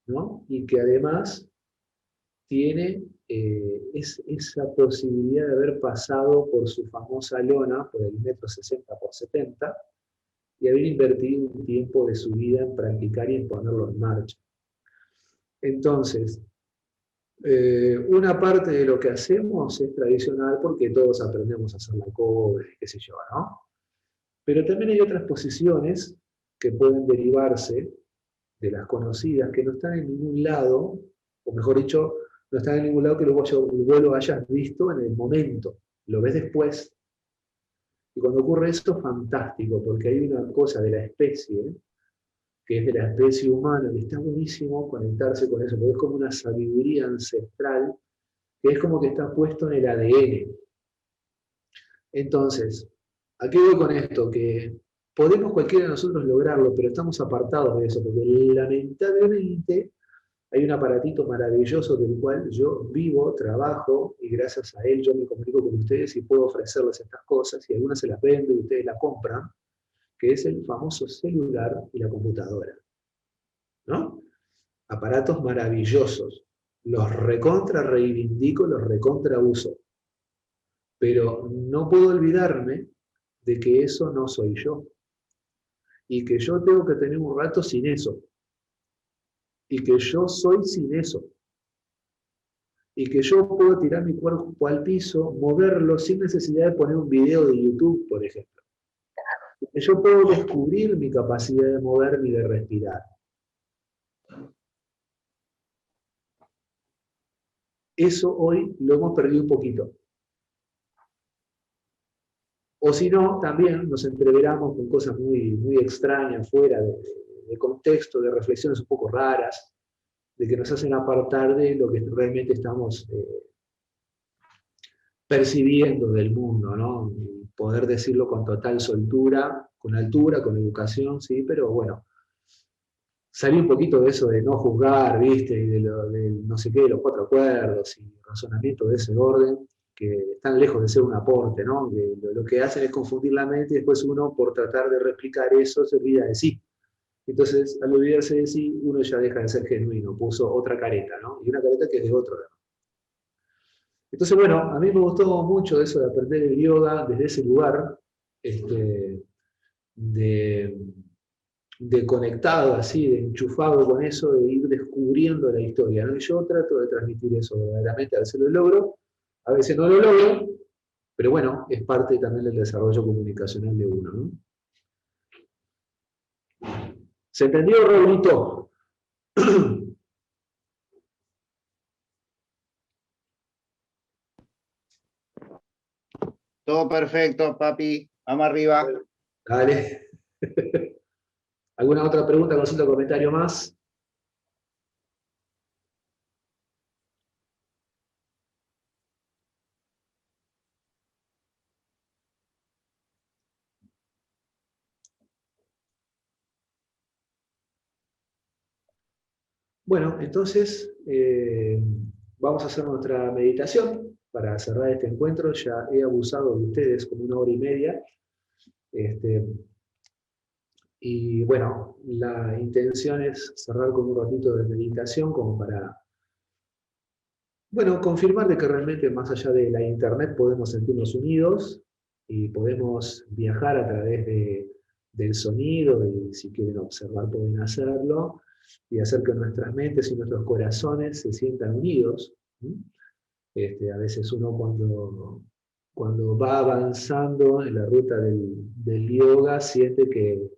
¿no? Y que además tiene esa posibilidad de haber pasado por su famosa lona, por el 1,60 m por 70 m, y haber invertido un tiempo de su vida en practicar y en ponerlo en marcha. Entonces, una parte de lo que hacemos es tradicional porque todos aprendemos a hacer la cobre, qué sé yo, ¿no? Pero también hay otras posiciones que pueden derivarse de las conocidas, que no están en ningún lado, o mejor dicho, no están en ningún lado que vos lo hayas visto en el momento, lo ves después. Y cuando ocurre esto, fantástico, porque hay una cosa de la especie, que es de la especie humana, que está buenísimo conectarse con eso, porque es como una sabiduría ancestral, que es como que está puesto en el ADN. Entonces, ¿a qué voy con esto? Que podemos cualquiera de nosotros lograrlo, pero estamos apartados de eso, porque lamentablemente hay un aparatito maravilloso del cual yo vivo, trabajo, y gracias a él yo me comunico con ustedes y puedo ofrecerles estas cosas, y algunas se las vendo y ustedes las compran, que es el famoso celular y la computadora, ¿no? Aparatos maravillosos, los recontra reivindico, los recontra uso, pero no puedo olvidarme de que eso no soy yo, y que yo tengo que tener un rato sin eso, y que yo soy sin eso, y que yo puedo tirar mi cuerpo al piso, moverlo sin necesidad de poner un video de YouTube, por ejemplo. Que yo puedo descubrir mi capacidad de moverme y de respirar. Eso hoy lo hemos perdido un poquito. O si no, también nos entreveramos con cosas muy, muy extrañas, fuera de contexto, de reflexiones un poco raras, de que nos hacen apartar de lo que realmente estamos percibiendo del mundo, ¿no? Poder decirlo con total soltura, con altura, con educación, sí, pero bueno, salir un poquito de eso de no juzgar, ¿viste? Y de no sé qué, de los 4 acuerdos y razonamientos de ese orden, que están lejos de ser un aporte, ¿no? Que lo que hacen es confundir la mente y después uno, por tratar de replicar eso, se olvida de sí. Entonces, al olvidarse de sí, uno ya deja de ser genuino, puso otra careta, ¿no? Y una careta que es de otro. Entonces, bueno, a mí me gustó mucho eso de aprender el yoga desde ese lugar, de conectado así, de enchufado con eso, de ir descubriendo la historia, ¿no? Y yo trato de transmitir eso verdaderamente, a veces lo logro, a veces no lo logro, pero bueno, es parte también del desarrollo comunicacional de uno, ¿no? ¿Se entendió, Raulito? Todo perfecto, papi. Vamos arriba. Dale. ¿Alguna otra pregunta, consulta, comentario más? Bueno, entonces vamos a hacer nuestra meditación para cerrar este encuentro. Ya he abusado de ustedes como 1 hora y media. Y bueno, la intención es cerrar con un ratito de meditación como para, bueno, confirmar de que realmente más allá de la internet podemos sentirnos unidos y podemos viajar a través del sonido, y si quieren observar pueden hacerlo, y hacer que nuestras mentes y nuestros corazones se sientan unidos. A veces uno cuando va avanzando en la ruta del yoga siente que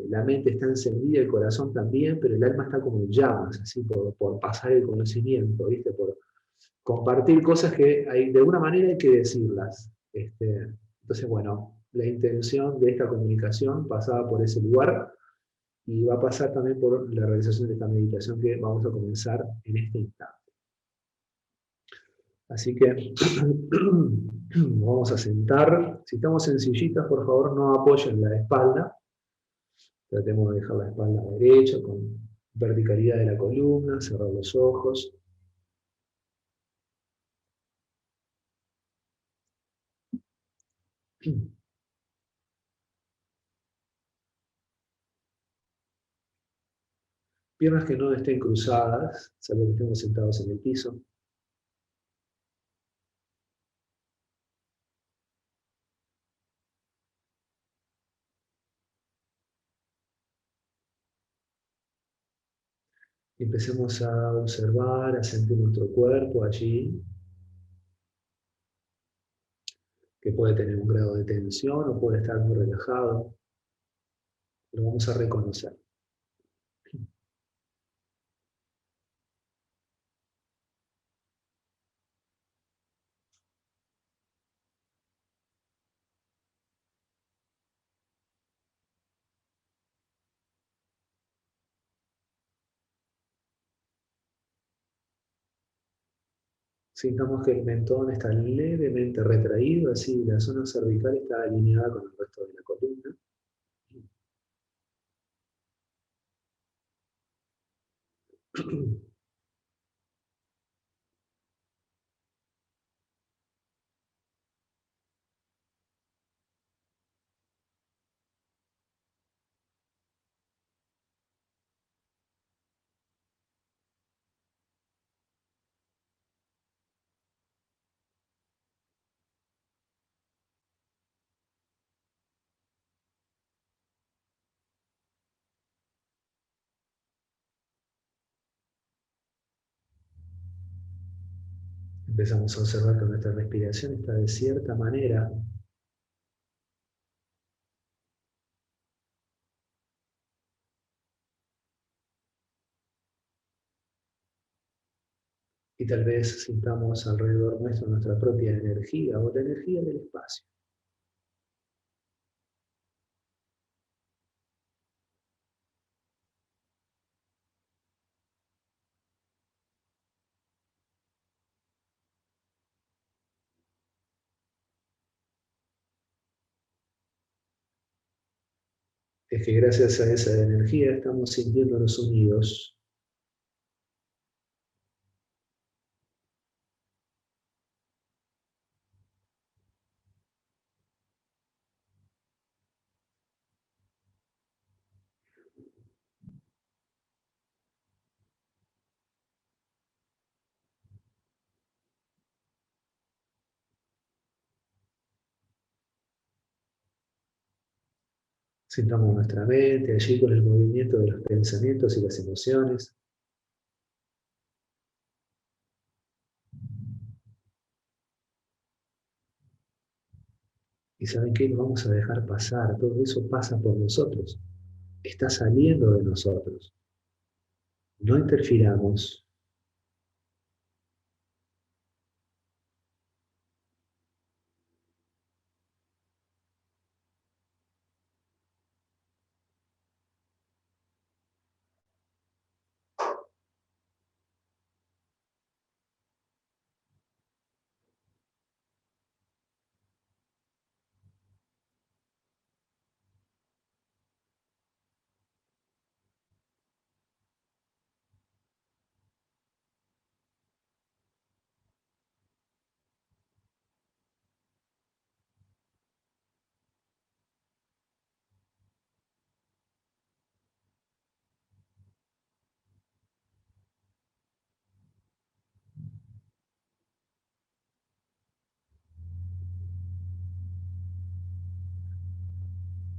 la mente está encendida, el corazón también, pero el alma está como en llamas, así por pasar el conocimiento, ¿viste? Por compartir cosas que de alguna manera hay que decirlas. Entonces, bueno, la intención de esta comunicación pasaba por ese lugar. y va a pasar también por la realización de esta meditación que vamos a comenzar en este instante. Así que vamos a sentar. Si estamos en sillitas, por favor no apoyen la espalda. Tratemos de dejar la espalda derecha con verticalidad de la columna, cerrar los ojos. Piernas que no estén cruzadas, salvo que estemos sentados en el piso. Y empecemos a observar, a sentir nuestro cuerpo allí, que puede tener un grado de tensión o puede estar muy relajado. Lo vamos a reconocer. Sintamos que el mentón está levemente retraído, así la zona cervical está alineada con el resto de la columna. Empezamos a observar que nuestra respiración está de cierta manera y tal vez sintamos alrededor nuestro nuestra propia energía o la energía del espacio. Es que gracias a esa energía estamos sintiéndonos unidos. Sintamos nuestra mente allí con el movimiento de los pensamientos y las emociones. Y ¿saben qué? Lo vamos a dejar pasar. Todo eso pasa por nosotros. Está saliendo de nosotros. No interfiramos.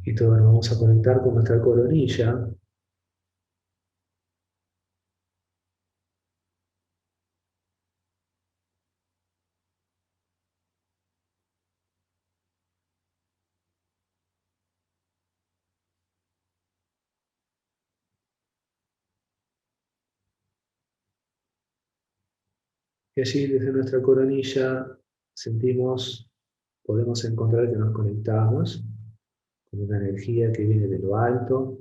Y todos nos vamos a conectar con nuestra coronilla. Y allí desde nuestra coronilla sentimos, podemos encontrar que nos conectamos con una energía que viene de lo alto,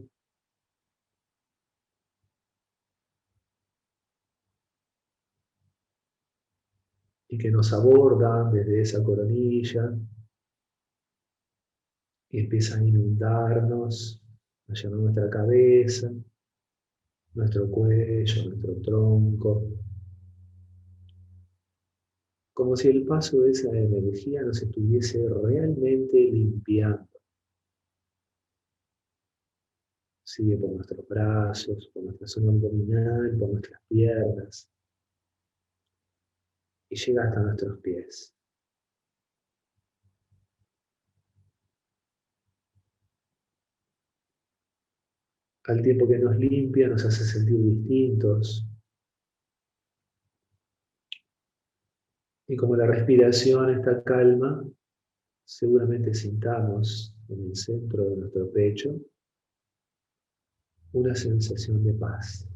y que nos abordan desde esa coronilla y empiezan a inundarnos, a llenar nuestra cabeza, nuestro cuello, nuestro tronco, como si el paso de esa energía nos estuviese realmente limpiando. Sigue por nuestros brazos, por nuestra zona abdominal, por nuestras piernas y llega hasta nuestros pies. Al tiempo que nos limpia, nos hace sentir distintos. Y como la respiración está calma, seguramente sintamos en el centro de nuestro pecho una sensación de paz.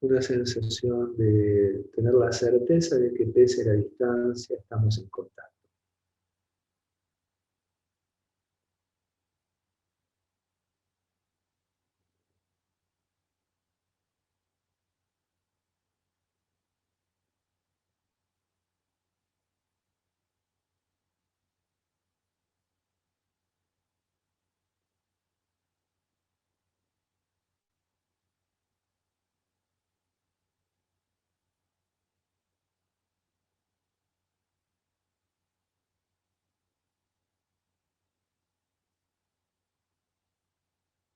Una sensación de tener la certeza de que pese a la distancia estamos en contacto.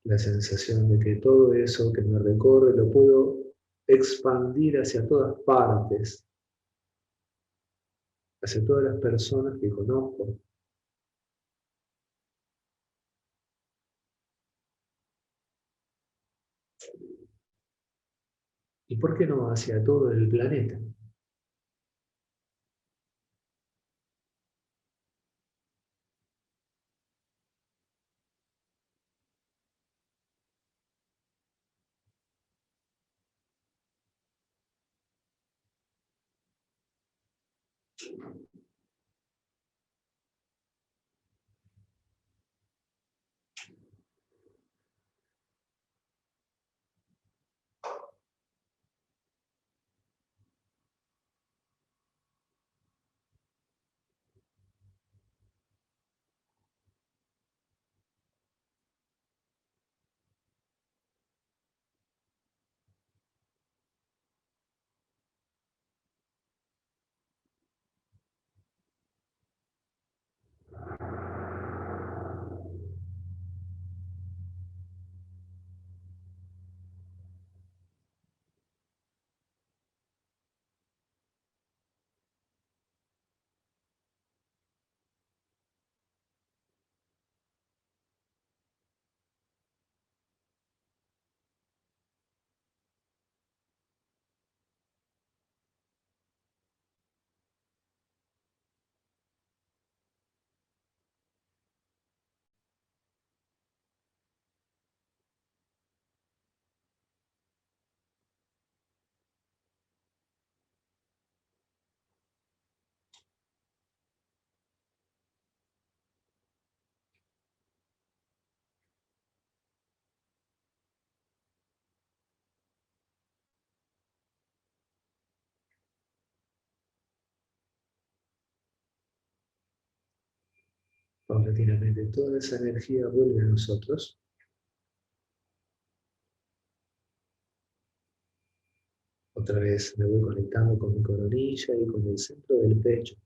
La sensación de que todo eso que me recorre lo puedo expandir hacia todas partes, hacia todas las personas que conozco. ¿Y por qué no hacia todo el planeta? Paulatinamente toda esa energía vuelve a nosotros. Otra vez me voy conectando con mi coronilla y con el centro del pecho.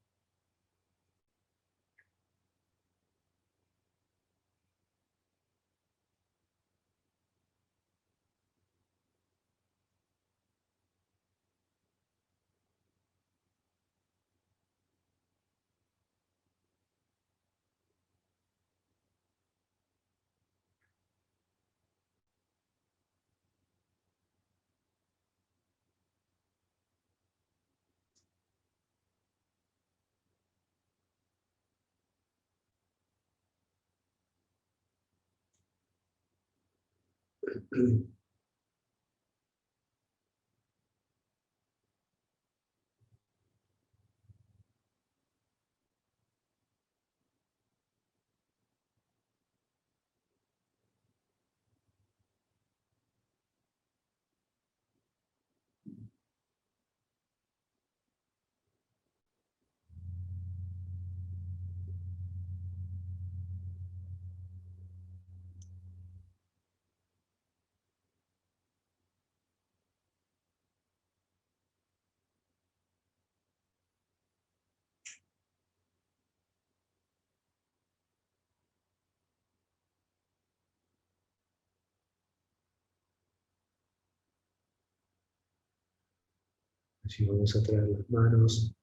Allí vamos a traer las manos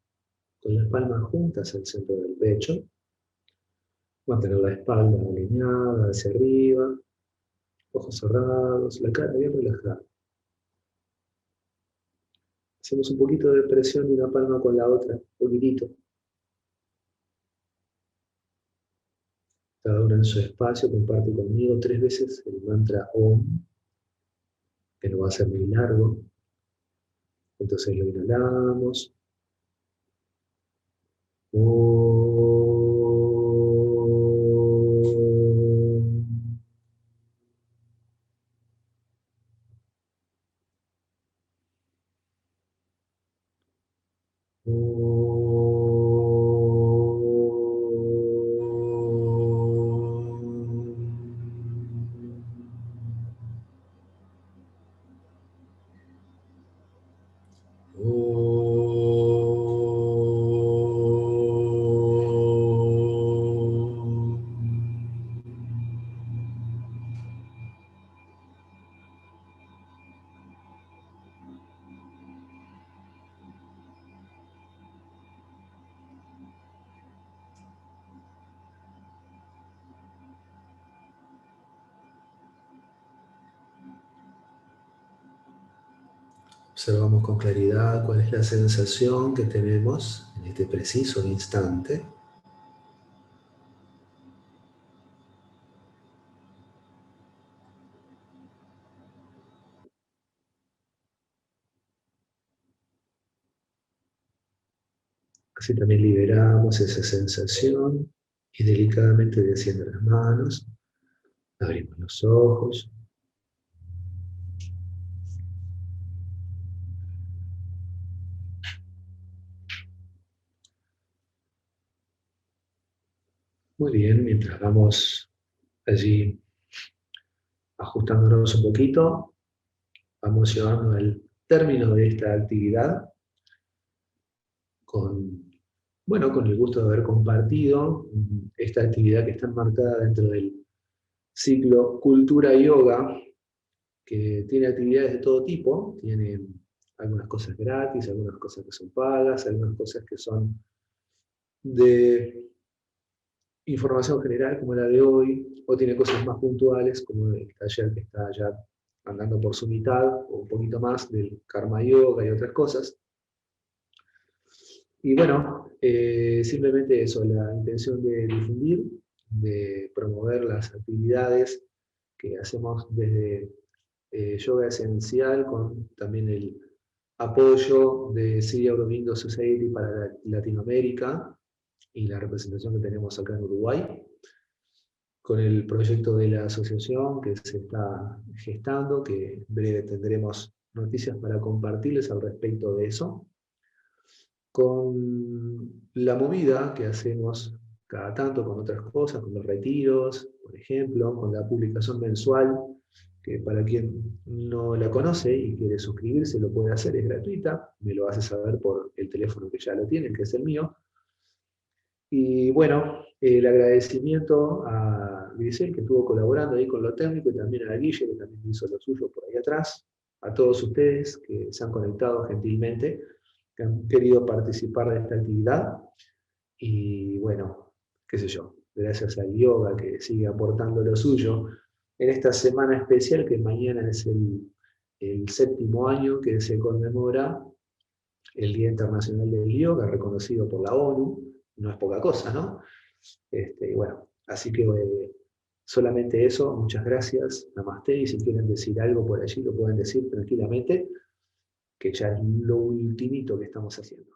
con las palmas juntas al centro del pecho. Mantener la espalda alineada hacia arriba, ojos cerrados, la cara bien relajada. Hacemos un poquito de presión de una palma con la otra, un poquitito. Cada uno en su espacio comparte conmigo 3 veces el mantra OM, que no va a ser muy largo. Entonces lo inhalamos. Observamos con claridad cuál es la sensación que tenemos en este preciso instante. Así también liberamos esa sensación y delicadamente descienden las manos, abrimos los ojos. Muy bien, mientras vamos allí ajustándonos un poquito, vamos llevando al término de esta actividad con el gusto de haber compartido esta actividad que está enmarcada dentro del ciclo Cultura Yoga, que tiene actividades de todo tipo, tiene algunas cosas gratis, algunas cosas que son pagas, algunas cosas que son de información general como la de hoy, o tiene cosas más puntuales como el taller que está ya andando por su mitad, o un poquito más del Karma Yoga y otras cosas. Y bueno, simplemente eso, la intención de difundir, de promover las actividades que hacemos desde Yoga Esencial, con también el apoyo de Siria Aurobindo Society para Latinoamérica y la representación que tenemos acá en Uruguay, con el proyecto de la asociación que se está gestando, que en breve tendremos noticias para compartirles al respecto de eso, con la movida que hacemos cada tanto con otras cosas, con los retiros, por ejemplo, con la publicación mensual, que para quien no la conoce y quiere suscribirse lo puede hacer, es gratuita, me lo hace saber por el teléfono que ya lo tienen, que es el mío. Y bueno, el agradecimiento a Grisel, que estuvo colaborando ahí con lo técnico, y también a Guille, que también hizo lo suyo por ahí atrás, a todos ustedes que se han conectado gentilmente, que han querido participar de esta actividad, y bueno, qué sé yo, gracias al yoga que sigue aportando lo suyo, en esta semana especial que mañana es el 7º año que se conmemora el Día Internacional del Yoga, reconocido por la ONU, no es poca cosa, ¿no? Y bueno, así que solamente eso, muchas gracias, namaste, y si quieren decir algo por allí lo pueden decir tranquilamente, que ya es lo ultimito que estamos haciendo.